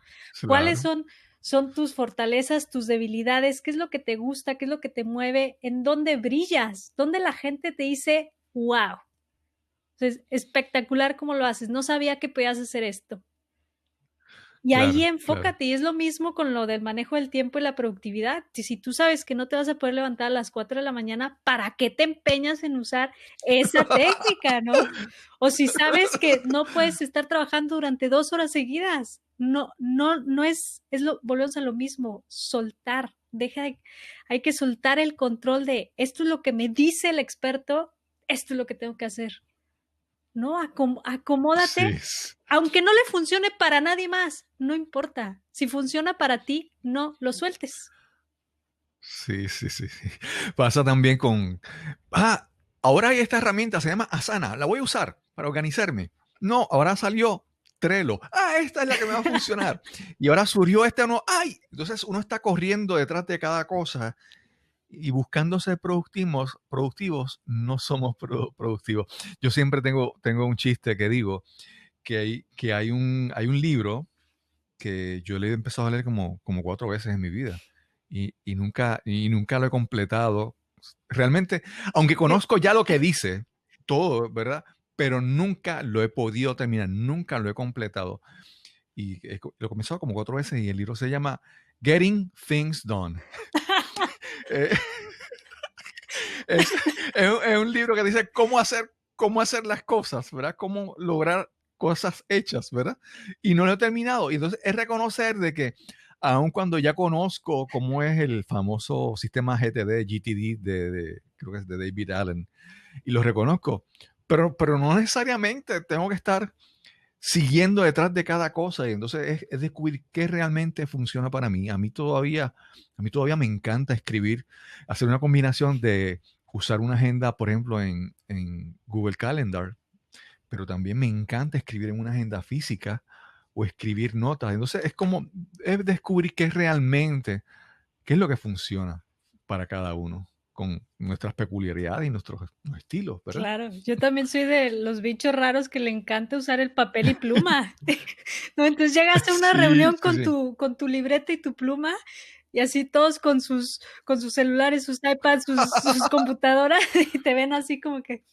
¿Cuáles Claro. son tus fortalezas, tus debilidades? ¿Qué es lo que te gusta? ¿Qué es lo que te mueve? ¿En dónde brillas? ¿Dónde la gente te dice, wow? Es espectacular cómo lo haces. No sabía que podías hacer esto. Y ahí Claro, claro. enfócate, y es lo mismo con lo del manejo del tiempo y la productividad. Si tú sabes que no te vas a poder levantar a las 4 de la mañana, ¿para qué te empeñas en usar esa técnica, no? O si sabes que no puedes estar trabajando durante 2 horas seguidas, no volvemos a lo mismo, soltar. Hay que soltar el control de esto es lo que me dice el experto, esto es lo que tengo que hacer. No, acomódate, Sí, aunque no le funcione para nadie más, no importa. Si funciona para ti, no lo sueltes. sí, sí, sí, sí. Pasa también ah, ahora hay esta herramienta, se llama Asana, la voy a usar para organizarme. No, ahora salió Trello. Esta es la que me va a funcionar. Y ahora surgió este no, ay, entonces uno está corriendo detrás de cada cosa y buscando ser productivos no somos productivos. Yo siempre tengo un chiste que digo que hay un libro que yo le he empezado a leer como 4 veces en mi vida y nunca lo he completado. Realmente, aunque conozco ya lo que dice, todo, ¿verdad? Pero nunca lo he podido terminar, nunca lo he completado. Y lo he comenzado como 4 veces y el libro se llama Getting Things Done. Eh, es, es un libro que dice cómo hacer las cosas, ¿verdad? Cómo lograr cosas hechas, ¿verdad? Y no lo he terminado. Y entonces es reconocer de que aun cuando ya conozco cómo es el famoso sistema GTD, creo que es de David Allen, y lo reconozco, pero no necesariamente tengo que estar siguiendo detrás de cada cosa y entonces es descubrir qué realmente funciona para mí. A mí todavía me encanta escribir, hacer una combinación de usar una agenda, por ejemplo, en Google Calendar, pero también me encanta escribir en una agenda física o escribir notas. Entonces es descubrir qué es lo que funciona para cada uno con nuestras peculiaridades y nuestros estilos, ¿verdad? Claro, yo también soy de los bichos raros que le encanta usar el papel y pluma. ¿No? Entonces llegas a una Sí, reunión sí, sí. con tu libreta y tu pluma y así todos con sus celulares, sus iPads, sus computadoras y te ven así como que,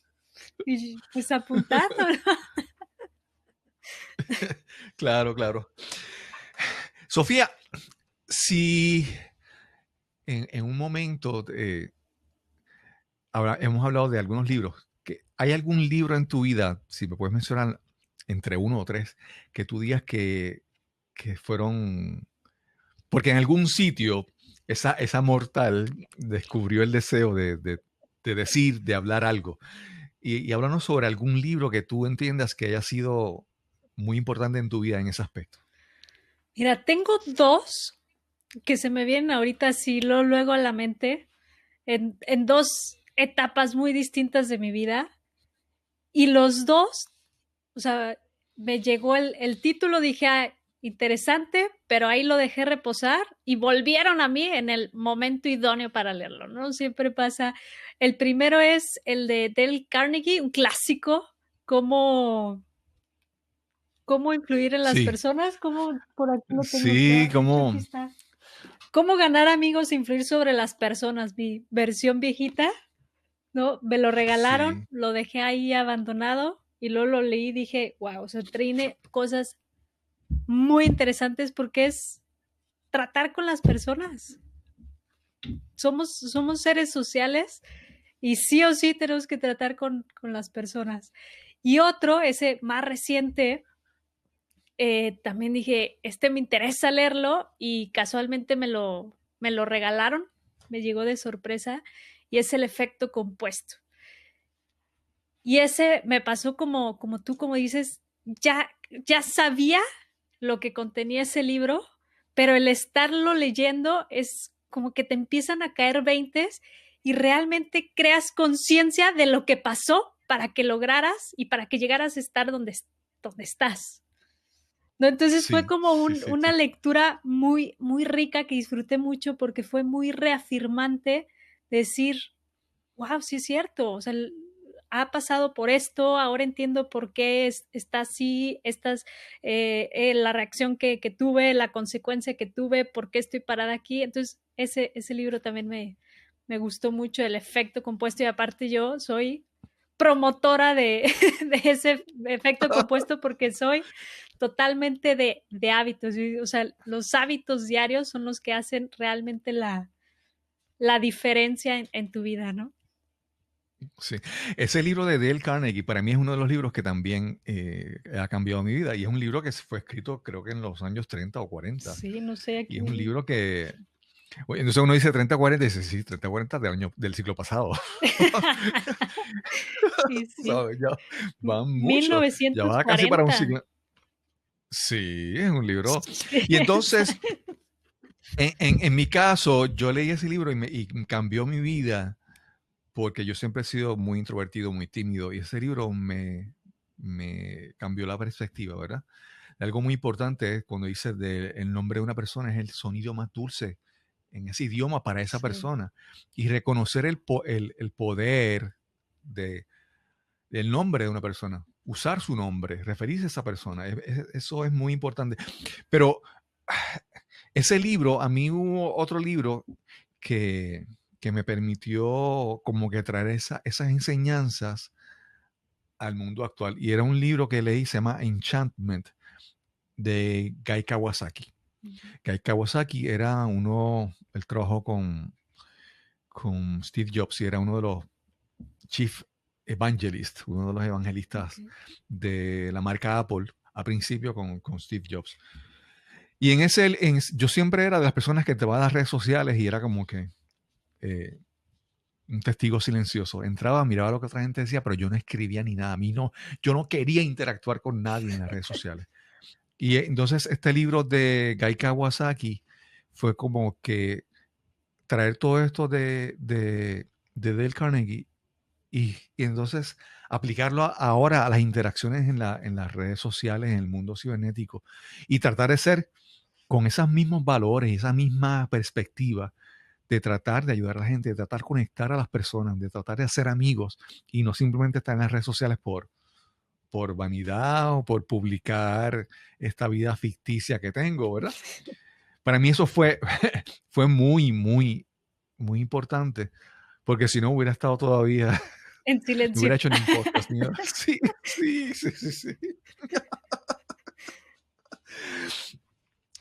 y pues apuntando, ¿no? Claro, claro. Sofía, si en un momento hemos hablado de algunos libros, ¿hay algún libro en tu vida, si me puedes mencionar entre uno o tres, que tú digas que fueron, porque en algún sitio esa mortal descubrió el deseo de decir, de hablar algo? Y háblanos sobre algún libro que tú entiendas que haya sido muy importante en tu vida en ese aspecto. Mira, tengo dos que se me vienen ahorita así luego a la mente en dos etapas muy distintas de mi vida y los dos, o sea, me llegó el título, dije, ah, interesante, pero ahí lo dejé reposar y volvieron a mí en el momento idóneo para leerlo, ¿no? Siempre pasa. El primero es el de Dale Carnegie, un clásico, cómo, cómo influir en las Sí, personas, cómo, por aquí lo tengo, sí, de hecho aquí está. Cómo ganar amigos e influir sobre las personas, mi versión viejita, ¿no? Me lo regalaron, sí, lo dejé ahí abandonado y luego lo leí y dije, wow, o sea, tiene cosas muy interesantes porque es tratar con las personas. Somos seres sociales y sí o sí tenemos que tratar con las personas. Y otro, ese más reciente, también dije, este me interesa leerlo y casualmente me lo regalaron, me llegó de sorpresa y es el efecto compuesto. Y ese me pasó como tú, como dices, ya sabía lo que contenía ese libro, pero el estarlo leyendo es como que te empiezan a caer veintes y realmente creas conciencia de lo que pasó para que lograras y para que llegaras a estar donde estás. ¿No? Entonces fue sí, como sí, sí, una sí. lectura muy, muy rica que disfruté mucho porque fue muy reafirmante decir, wow, sí es cierto, o sea, ha pasado por esto, ahora entiendo por qué está así, la reacción que tuve, la consecuencia que tuve, por qué estoy parada aquí. Entonces, ese libro también me gustó mucho, el efecto compuesto, y aparte yo soy promotora de ese efecto compuesto porque soy totalmente de hábitos, o sea, los hábitos diarios son los que hacen realmente la diferencia en tu vida, ¿no? Sí. Ese libro de Dale Carnegie para mí es uno de los libros que también ha cambiado mi vida y es un libro que fue escrito creo que en los años 30 o 40 Sí, no sé y es un aquí. libro que, oye, entonces uno dice 30 o 40 y dice, sí, 30 o 40 del siglo pasado. Sí, sí. ¿Sabes? Ya van mucho, ya va casi para un 1940. siglo. Sí, es un libro. Sí, Y exacto. entonces, en mi caso, yo leí ese libro y cambió mi vida porque yo siempre he sido muy introvertido, muy tímido, y ese libro me cambió la perspectiva, ¿verdad? Algo muy importante es cuando dices el nombre de una persona es el sonido más dulce en ese idioma para esa Sí. persona y reconocer el poder de, del nombre de una persona, usar su nombre, referirse a esa persona. Eso es muy importante. Pero ese libro, a mí hubo otro libro que, que me permitió como que traer esas enseñanzas al mundo actual. Y era un libro que leí, se llama Enchantment, de Guy Kawasaki. Ujú. Guy Kawasaki era él trabajó con Steve Jobs y era uno de los chief evangelists, uno de los evangelistas Ok. de la marca Apple a principio con Steve Jobs. Y yo siempre era de las personas que te va a las redes sociales y era como que eh, un testigo silencioso. Entraba, miraba lo que otra gente decía, pero yo no escribía ni nada. A mí no, yo no quería interactuar con nadie en las redes sociales. Y entonces este libro de Guy Kawasaki fue como que traer todo esto de Dale Carnegie y entonces aplicarlo ahora a las interacciones en las redes sociales, en el mundo cibernético y tratar de ser con esos mismos valores, esa misma perspectiva de tratar de ayudar a la gente, de tratar de conectar a las personas, de tratar de hacer amigos y no simplemente estar en las redes sociales por vanidad o por publicar esta vida ficticia que tengo, ¿verdad? Para mí eso fue muy, muy, muy importante, porque si no hubiera estado todavía, En no silencio. hubiera hecho ni un podcast ni nada. Sí, sí, sí, sí, sí.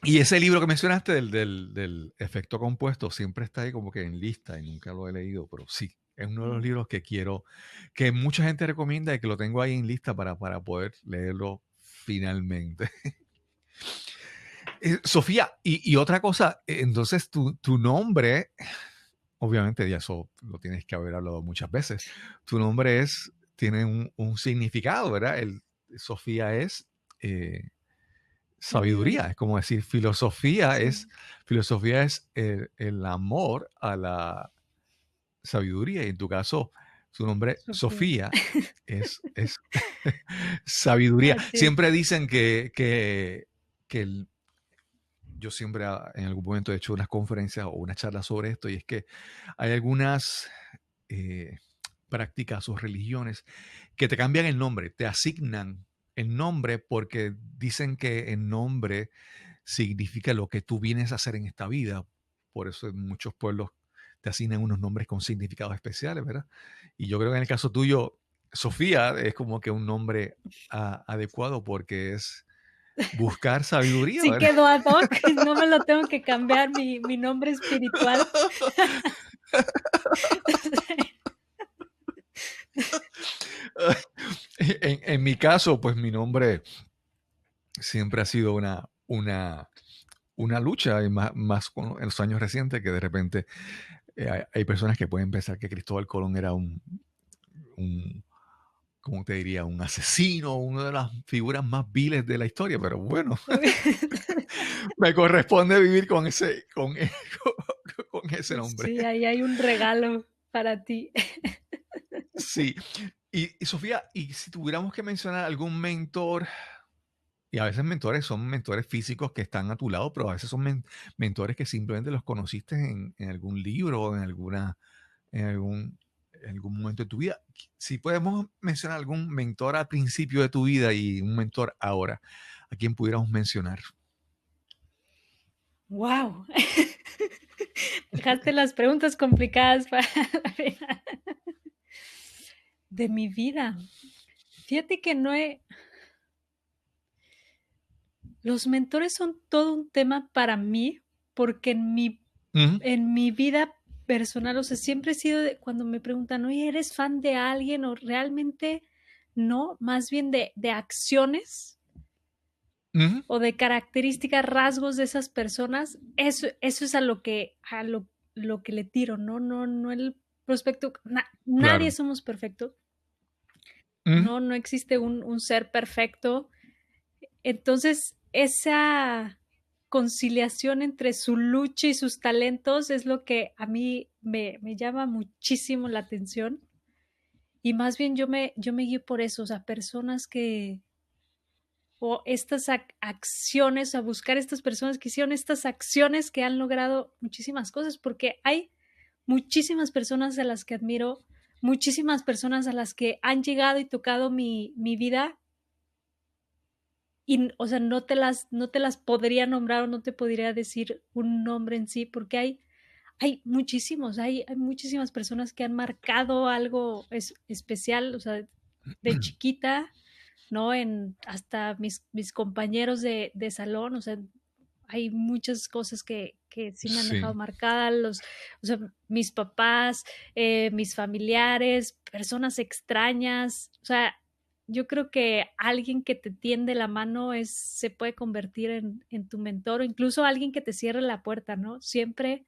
Y ese libro que mencionaste del efecto compuesto siempre está ahí como que en lista y nunca lo he leído, pero sí, es uno de los libros que quiero, que mucha gente recomienda y que lo tengo ahí en lista para poder leerlo finalmente. Sofía, y otra cosa, entonces tu nombre, obviamente ya eso lo tienes que haber hablado muchas veces, tu nombre tiene un significado, ¿verdad? Sofía es sabiduría, Sabiduría. es como decir, Sí. filosofía es el amor a la sabiduría, y en tu caso, su nombre, Sofía. Sofía, es sabiduría. Así es. Siempre dicen que yo siempre en algún momento he hecho unas conferencias o una charla sobre esto, y es que hay algunas eh, prácticas o religiones que te cambian el nombre, te asignan el nombre porque dicen que el nombre significa lo que tú vienes a hacer en esta vida. Por eso en muchos pueblos te asignan unos nombres con significados especiales, ¿verdad? Y yo creo que en el caso tuyo, Sofía es como que un nombre adecuado porque es buscar sabiduría, Sí ¿verdad? quedó ad hoc, no me lo tengo que cambiar mi nombre espiritual. En mi caso, pues mi nombre siempre ha sido una lucha, y más en los años recientes, que de repente hay personas que pueden pensar que Cristóbal Colón era un, ¿cómo te diría? Un asesino, una de las figuras más viles de la historia, pero bueno, me corresponde vivir con ese nombre. Sí, ahí hay un regalo para ti. Sí. Y Sofía, y si tuviéramos que mencionar algún mentor, y a veces mentores son mentores físicos que están a tu lado, pero a veces son mentores que simplemente los conociste en algún libro o en algún momento de tu vida. Si podemos mencionar algún mentor al principio de tu vida y un mentor ahora, ¿a quién pudiéramos mencionar? Wow. Dejaste las preguntas complicadas para la final de mi vida. Fíjate que no he los mentores son todo un tema para mí, porque Ujú, en mi vida personal, o sea, siempre he sido de cuando me preguntan: "Oye, ¿eres fan de alguien?", o realmente no, más bien de acciones ujú, o de características, rasgos de esas personas, eso es a lo que le tiro, no el prospecto, nadie claro. somos perfectos, Ujú, no existe un ser perfecto. Entonces, esa conciliación entre su lucha y sus talentos es lo que a mí me llama muchísimo la atención. Y más bien yo me guío por eso, o sea, personas que o estas acciones, a buscar estas personas que hicieron estas acciones que han logrado muchísimas cosas, porque hay muchísimas personas a las que admiro, muchísimas personas a las que han llegado y tocado mi vida y, o sea, no te las podría nombrar o no te podría decir un nombre en sí, porque hay muchísimos, hay muchísimas personas que han marcado algo especial, o sea, de chiquita, ¿no? Hasta mis compañeros de salón, o sea, hay muchas cosas que sí me han dejado Sí, marcada, o sea, mis papás, mis familiares, personas extrañas, o sea, yo creo que alguien que te tiende la mano se puede convertir en tu mentor o incluso alguien que te cierre la puerta, ¿no? Siempre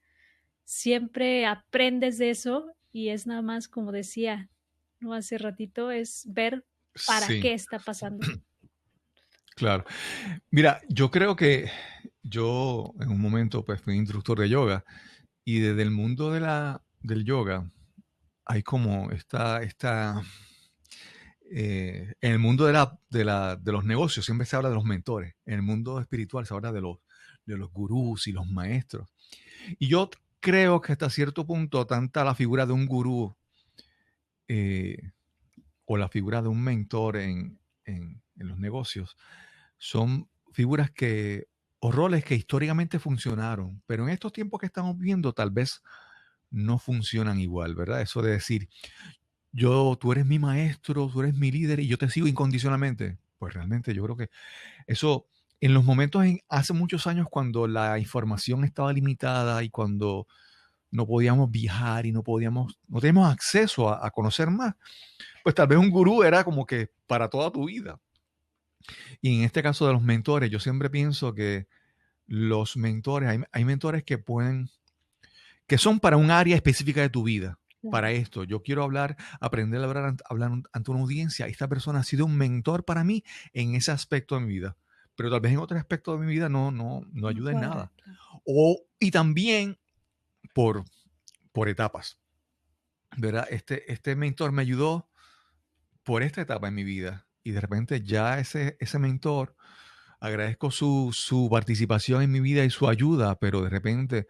aprendes de eso y es nada más, como decía, ¿no? Hace ratito, es ver para sí, qué está pasando. claro. Mira, yo creo que yo en un momento pues fui instructor de yoga y desde el mundo del yoga hay como en el mundo de los negocios siempre se habla de los mentores, en el mundo espiritual se habla de los gurús y los maestros. Y yo creo que hasta cierto punto, tanta la figura de un gurú eh, o la figura de un mentor en los negocios son figuras o roles que históricamente funcionaron, pero en estos tiempos que estamos viendo tal vez no funcionan igual, ¿verdad? Eso de decir, tú eres mi maestro, tú eres mi líder y yo te sigo incondicionalmente. Pues realmente yo creo que eso, en los momentos hace muchos años cuando la información estaba limitada y cuando no podíamos viajar y no teníamos acceso a conocer más, pues tal vez un gurú era como que para toda tu vida. Y en este caso de los mentores, yo siempre pienso que los mentores, hay mentores que son para un área específica de tu vida. Para Claro, esto, yo quiero aprender a hablar ante una audiencia. Esta persona ha sido un mentor para mí en ese aspecto de mi vida. Pero tal vez en otro aspecto de mi vida no no ayuda en cuadra, nada. claro. Y también por, por etapas. ¿Verdad? Este mentor me ayudó por esta etapa en mi vida. Y de repente ya ese mentor, agradezco su participación en mi vida y su ayuda, pero de repente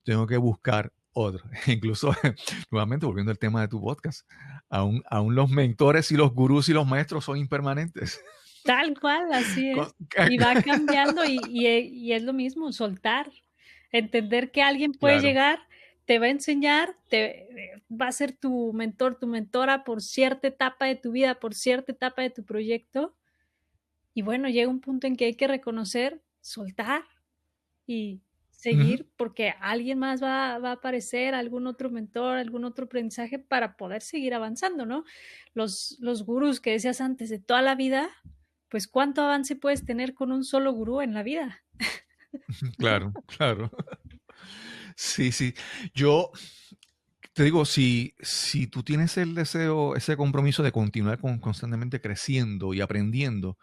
tengo que buscar otro. Incluso, nuevamente, volviendo al tema de tu podcast, aún los mentores y los gurús y los maestros son impermanentes. Tal cual, así Con- es. Y va cambiando y es lo mismo, soltar, entender que alguien puede claro. llegar, te va a enseñar, va a ser tu mentor, tu mentora por cierta etapa de tu vida, por cierta etapa de tu proyecto. Y bueno, llega un punto en que hay que reconocer, soltar y Ujú. seguir porque alguien más va a aparecer, algún otro mentor, algún otro aprendizaje para poder seguir avanzando, ¿no? Los gurús que decías antes de toda la vida, pues cuánto avance puedes tener con un solo gurú en la vida, ¿no? Claro, claro. Sí, sí. Yo te digo, si tú tienes el deseo, ese compromiso de continuar constantemente creciendo y aprendiendo,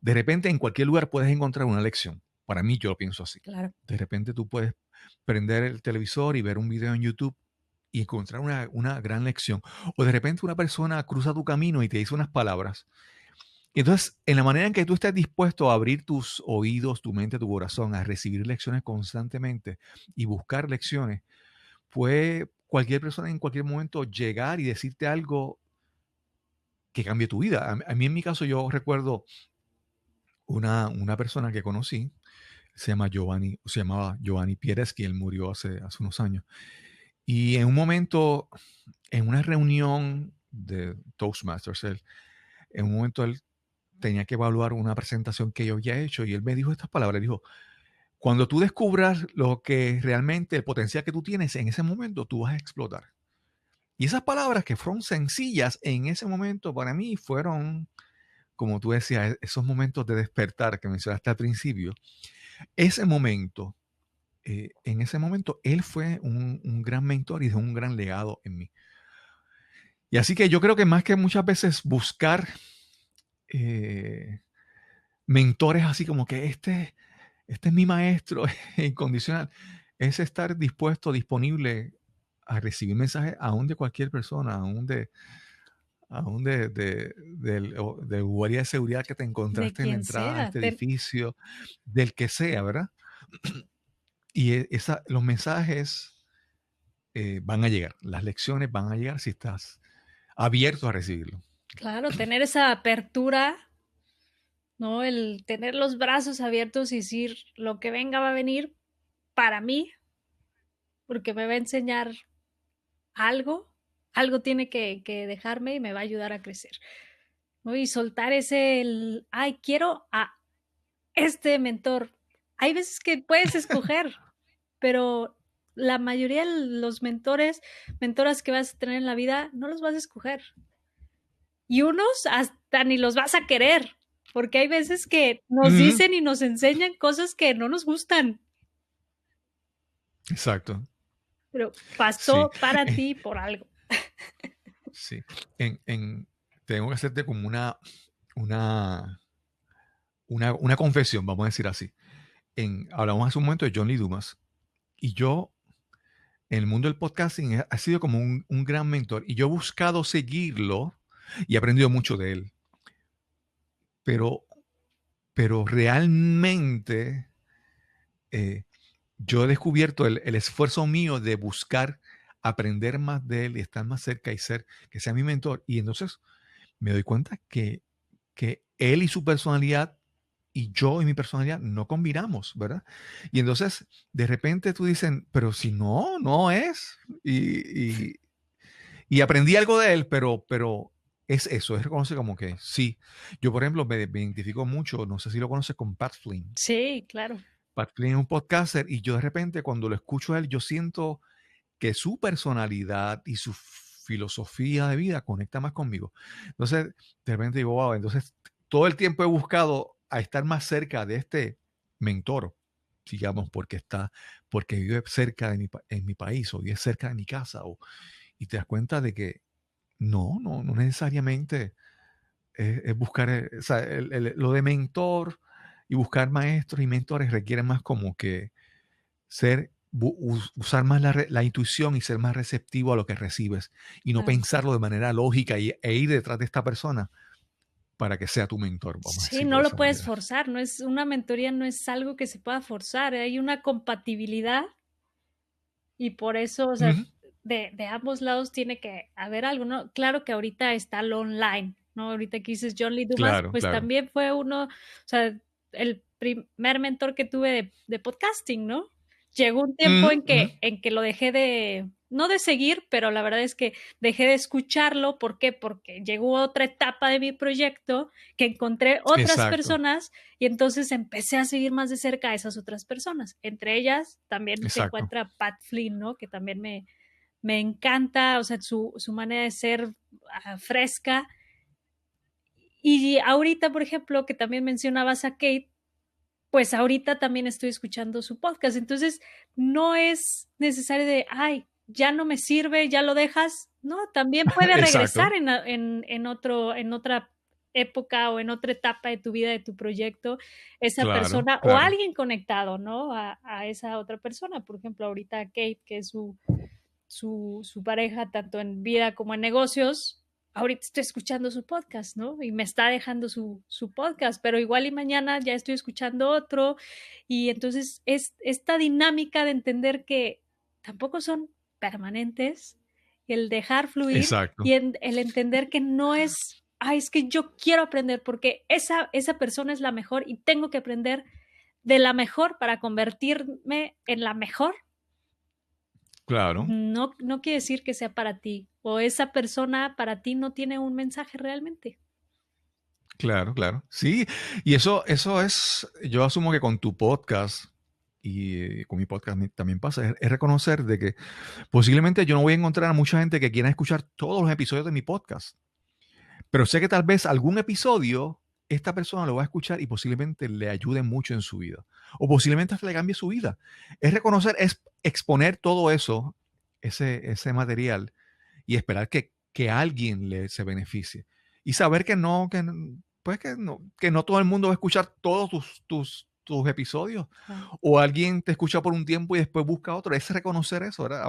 de repente en cualquier lugar puedes encontrar una lección. Para mí yo lo pienso así. Claro. De repente tú puedes prender el televisor y ver un video en YouTube y encontrar una gran lección. O de repente una persona cruza tu camino y te dice unas palabras. Y entonces, en la manera en que tú estés dispuesto a abrir tus oídos, tu mente, tu corazón, a recibir lecciones constantemente y buscar lecciones, puede cualquier persona en cualquier momento llegar y decirte algo que cambie tu vida. A mí en mi caso yo recuerdo una persona que conocí, se llamaba Giovanni Pieres, que él murió hace unos años. Y en un momento, en una reunión de Toastmasters, en un momento él tenía que evaluar una presentación que yo había hecho y él me dijo estas palabras, dijo, cuando tú descubras lo que realmente, el potencial que tú tienes en ese momento, tú vas a explotar. Y esas palabras que fueron sencillas en ese momento para mí fueron, como tú decías, esos momentos de despertar que mencionaste al principio. Ese momento, en ese momento, él fue un gran mentor y dejó un gran legado en mí. Y así que yo creo que más que muchas veces buscar eh, mentores así como que este es mi maestro incondicional, es estar dispuesto, disponible a recibir mensajes aún de cualquier persona, aún del guardia de seguridad que te De encontraste en la quien entrada de sea. este edificio, del que sea, ¿verdad? Y los mensajes van a llegar, las lecciones van a llegar si estás abierto a recibirlo. Claro, tener esa apertura, ¿no? El tener los brazos abiertos y decir, lo que venga va a venir para mí, porque me va a enseñar algo, algo tiene que dejarme y me va a ayudar a crecer, ¿no? Y soltar ay, quiero a este mentor. Hay veces que puedes escoger, pero la mayoría de los mentoras que vas a tener en la vida, no los vas a escoger. Y unos hasta ni los vas a querer, porque hay veces que nos dicen y nos enseñan cosas que no nos gustan. Exacto. Pero Sí. pasó para ti por algo. Sí. Tengo que hacerte como una confesión, vamos a decir así. Hablamos hace un momento de John Lee Dumas, y yo, en el mundo del podcasting, ha sido como un gran mentor, y yo he buscado seguirlo y he aprendido mucho de él. Pero realmente yo he descubierto el esfuerzo mío de buscar aprender más de él y estar más cerca y que sea mi mentor. Y entonces me doy cuenta que él y su personalidad y yo y mi personalidad no combinamos, ¿verdad? Y entonces de repente tú dicen, pero si no es. Y aprendí algo de él, pero es eso, es reconocer como que sí. Yo, por ejemplo, me identifico mucho, no sé si lo conoces, con Pat Flynn. Sí, claro. Pat Flynn es un podcaster, y yo de repente cuando lo escucho a él, yo siento que su personalidad y su filosofía de vida conecta más conmigo. Entonces, de repente digo, wow, entonces todo el tiempo he buscado a estar más cerca de este mentor, digamos, porque vive cerca de en mi país, o vive cerca de mi casa, y te das cuenta de que no necesariamente es buscar, o sea, lo de mentor y buscar maestros y mentores requiere más como que usar más la intuición y ser más receptivo a lo que recibes, y no Claro. pensarlo de manera lógica e ir detrás de esta persona para que sea tu mentor, vamos a Sí, decirlo no de lo esa puedes manera. forzar, no es una mentoría, no es algo que se pueda forzar, hay una compatibilidad y por eso, o sea, Ujú. de ambos lados tiene que haber algo, ¿no? Claro que ahorita está lo online, ¿no? Ahorita que dices John Lee Dumas, Claro, pues claro. también fue uno, o sea, el primer mentor que tuve de podcasting, ¿no? Llegó un tiempo Ujú, ujú. en que lo dejé no de seguir, pero la verdad es que dejé de escucharlo. ¿Por qué? Porque llegó otra etapa de mi proyecto que encontré otras Exacto, personas y entonces empecé a seguir más de cerca a esas otras personas. Entre ellas también se exacto. encuentra Pat Flynn, ¿no? Que también me encanta, o sea, su manera de ser fresca. Y ahorita, por ejemplo, que también mencionabas a Kate, pues ahorita también estoy escuchando su podcast. Entonces, no es necesario de, ay, ya no me sirve, ya lo dejas. No, también puede Exacto. regresar en otra época o en otra etapa de tu vida, de tu proyecto, esa Claro, persona o claro. alguien conectado, ¿no? A esa otra persona. Por ejemplo, ahorita Kate, que es su pareja, tanto en vida como en negocios, ahorita estoy escuchando su podcast, ¿no? Y me está dejando su podcast, pero igual y mañana ya estoy escuchando otro. Y entonces es esta dinámica de entender que tampoco son permanentes, el dejar fluir Exacto. y el entender que no es, ay, es que yo quiero aprender porque esa persona es la mejor y tengo que aprender de la mejor para convertirme en la mejor. Claro, No quiere decir que sea para ti o esa persona para ti no tiene un mensaje realmente. claro, claro. Sí, y eso es, yo asumo que con tu podcast y con mi podcast también pasa, es reconocer de que posiblemente yo no voy a encontrar a mucha gente que quiera escuchar todos los episodios de mi podcast, pero sé que tal vez algún episodio esta persona lo va a escuchar y posiblemente le ayude mucho en su vida, o posiblemente hasta le cambie su vida. Es reconocer, es exponer todo eso, ese material, y esperar que alguien se beneficie. Y saber pues que no todo el mundo va a escuchar todos tus episodios, Claro. o alguien te escucha por un tiempo y después busca otro. Es reconocer eso, ¿verdad?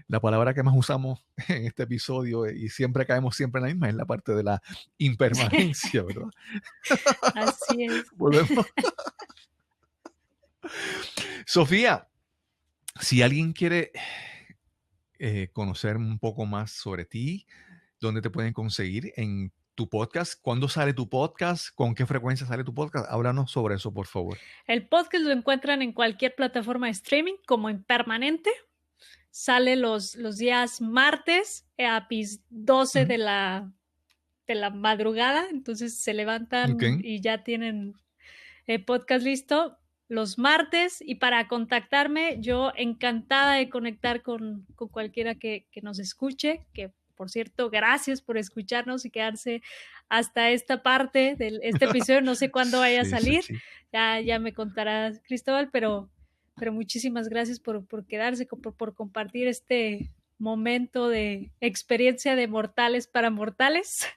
la palabra que más usamos en este episodio y siempre caemos siempre en la misma es la parte de la impermanencia, ¿verdad? Así es. Volvemos. Sofía, si alguien quiere conocer un poco más sobre ti, ¿dónde te pueden conseguir en tu podcast? ¿Cuándo sale tu podcast? ¿Con qué frecuencia sale tu podcast? Háblanos sobre eso, por favor. El podcast lo encuentran en cualquier plataforma de streaming como Impermanente. Sale los días martes a 12 de la madrugada. Entonces se levantan y ya tienen el podcast listo los martes. Y para contactarme, yo encantada de conectar con cualquiera que nos escuche, que por cierto, gracias por escucharnos y quedarse hasta esta parte de este episodio. No sé cuándo vaya a salir, sí. Ya me contará Cristóbal, pero muchísimas gracias por quedarse, por compartir este momento de experiencia de mortales para mortales.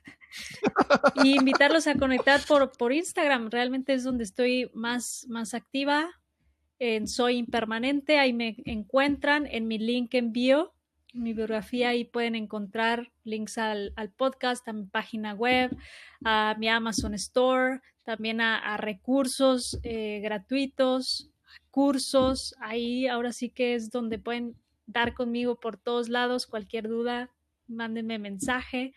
Y invitarlos a conectar por Instagram. Realmente es donde estoy más activa. Soy Impermanente, ahí me encuentran en mi link en bio, mi biografía. Ahí pueden encontrar links al podcast, a mi página web, a mi Amazon Store, también a recursos gratuitos, cursos. Ahí ahora sí que es donde pueden dar conmigo por todos lados. Cualquier duda, mándenme mensaje,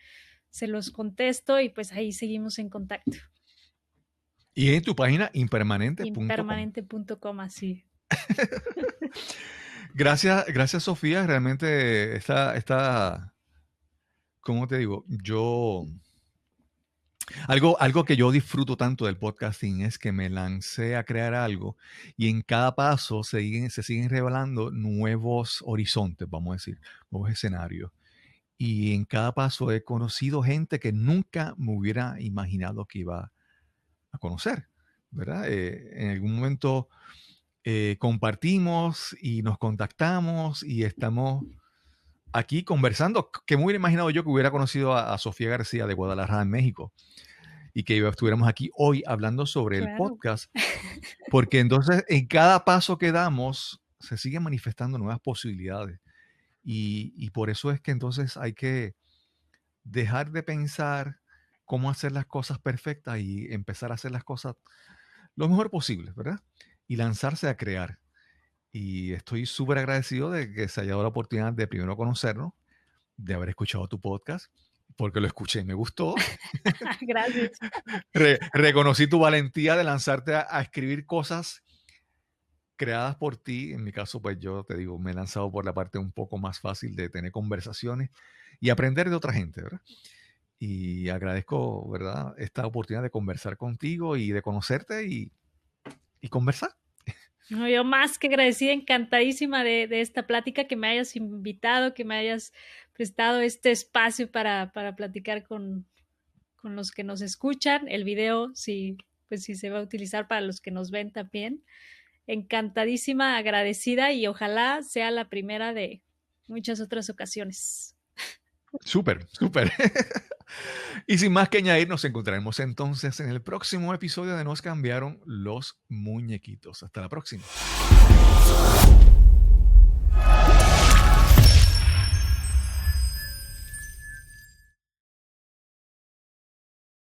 se los contesto y pues ahí seguimos en contacto. Y en tu página impermanente.com. Impermanente.com, así. Gracias, Sofía. Realmente está, ¿cómo te digo? Algo que yo disfruto tanto del podcasting es que me lancé a crear algo y en cada paso se siguen revelando nuevos horizontes, vamos a decir, nuevos escenarios. Y en cada paso he conocido gente que nunca me hubiera imaginado que iba a conocer, ¿verdad? En algún momento compartimos y nos contactamos y estamos aquí conversando, que me hubiera imaginado yo que hubiera conocido a Sofía García de Guadalajara, en México, y que estuviéramos aquí hoy hablando sobre el podcast, porque entonces en cada paso que damos se siguen manifestando nuevas posibilidades. Y por eso es que entonces hay que dejar de pensar cómo hacer las cosas perfectas y empezar a hacer las cosas lo mejor posible, ¿verdad? Y lanzarse a crear. Y estoy súper agradecido de que se haya dado la oportunidad de primero conocernos, de haber escuchado tu podcast, porque lo escuché y me gustó. Gracias. Reconocí tu valentía de lanzarte a escribir cosas creadas por ti. En mi caso, pues yo te digo, me he lanzado por la parte un poco más fácil de tener conversaciones y aprender de otra gente, ¿verdad? Y agradezco, ¿verdad?, esta oportunidad de conversar contigo y de conocerte y conversar. No, yo más que agradecida, encantadísima de esta plática, que me hayas invitado, que me hayas prestado este espacio para platicar con los que nos escuchan. El video, sí se va a utilizar para los que nos ven también. Encantadísima, agradecida, y ojalá sea la primera de muchas otras ocasiones. Súper. Y sin más que añadir, nos encontraremos entonces en el próximo episodio de Nos Cambiaron los Muñequitos. Hasta la próxima.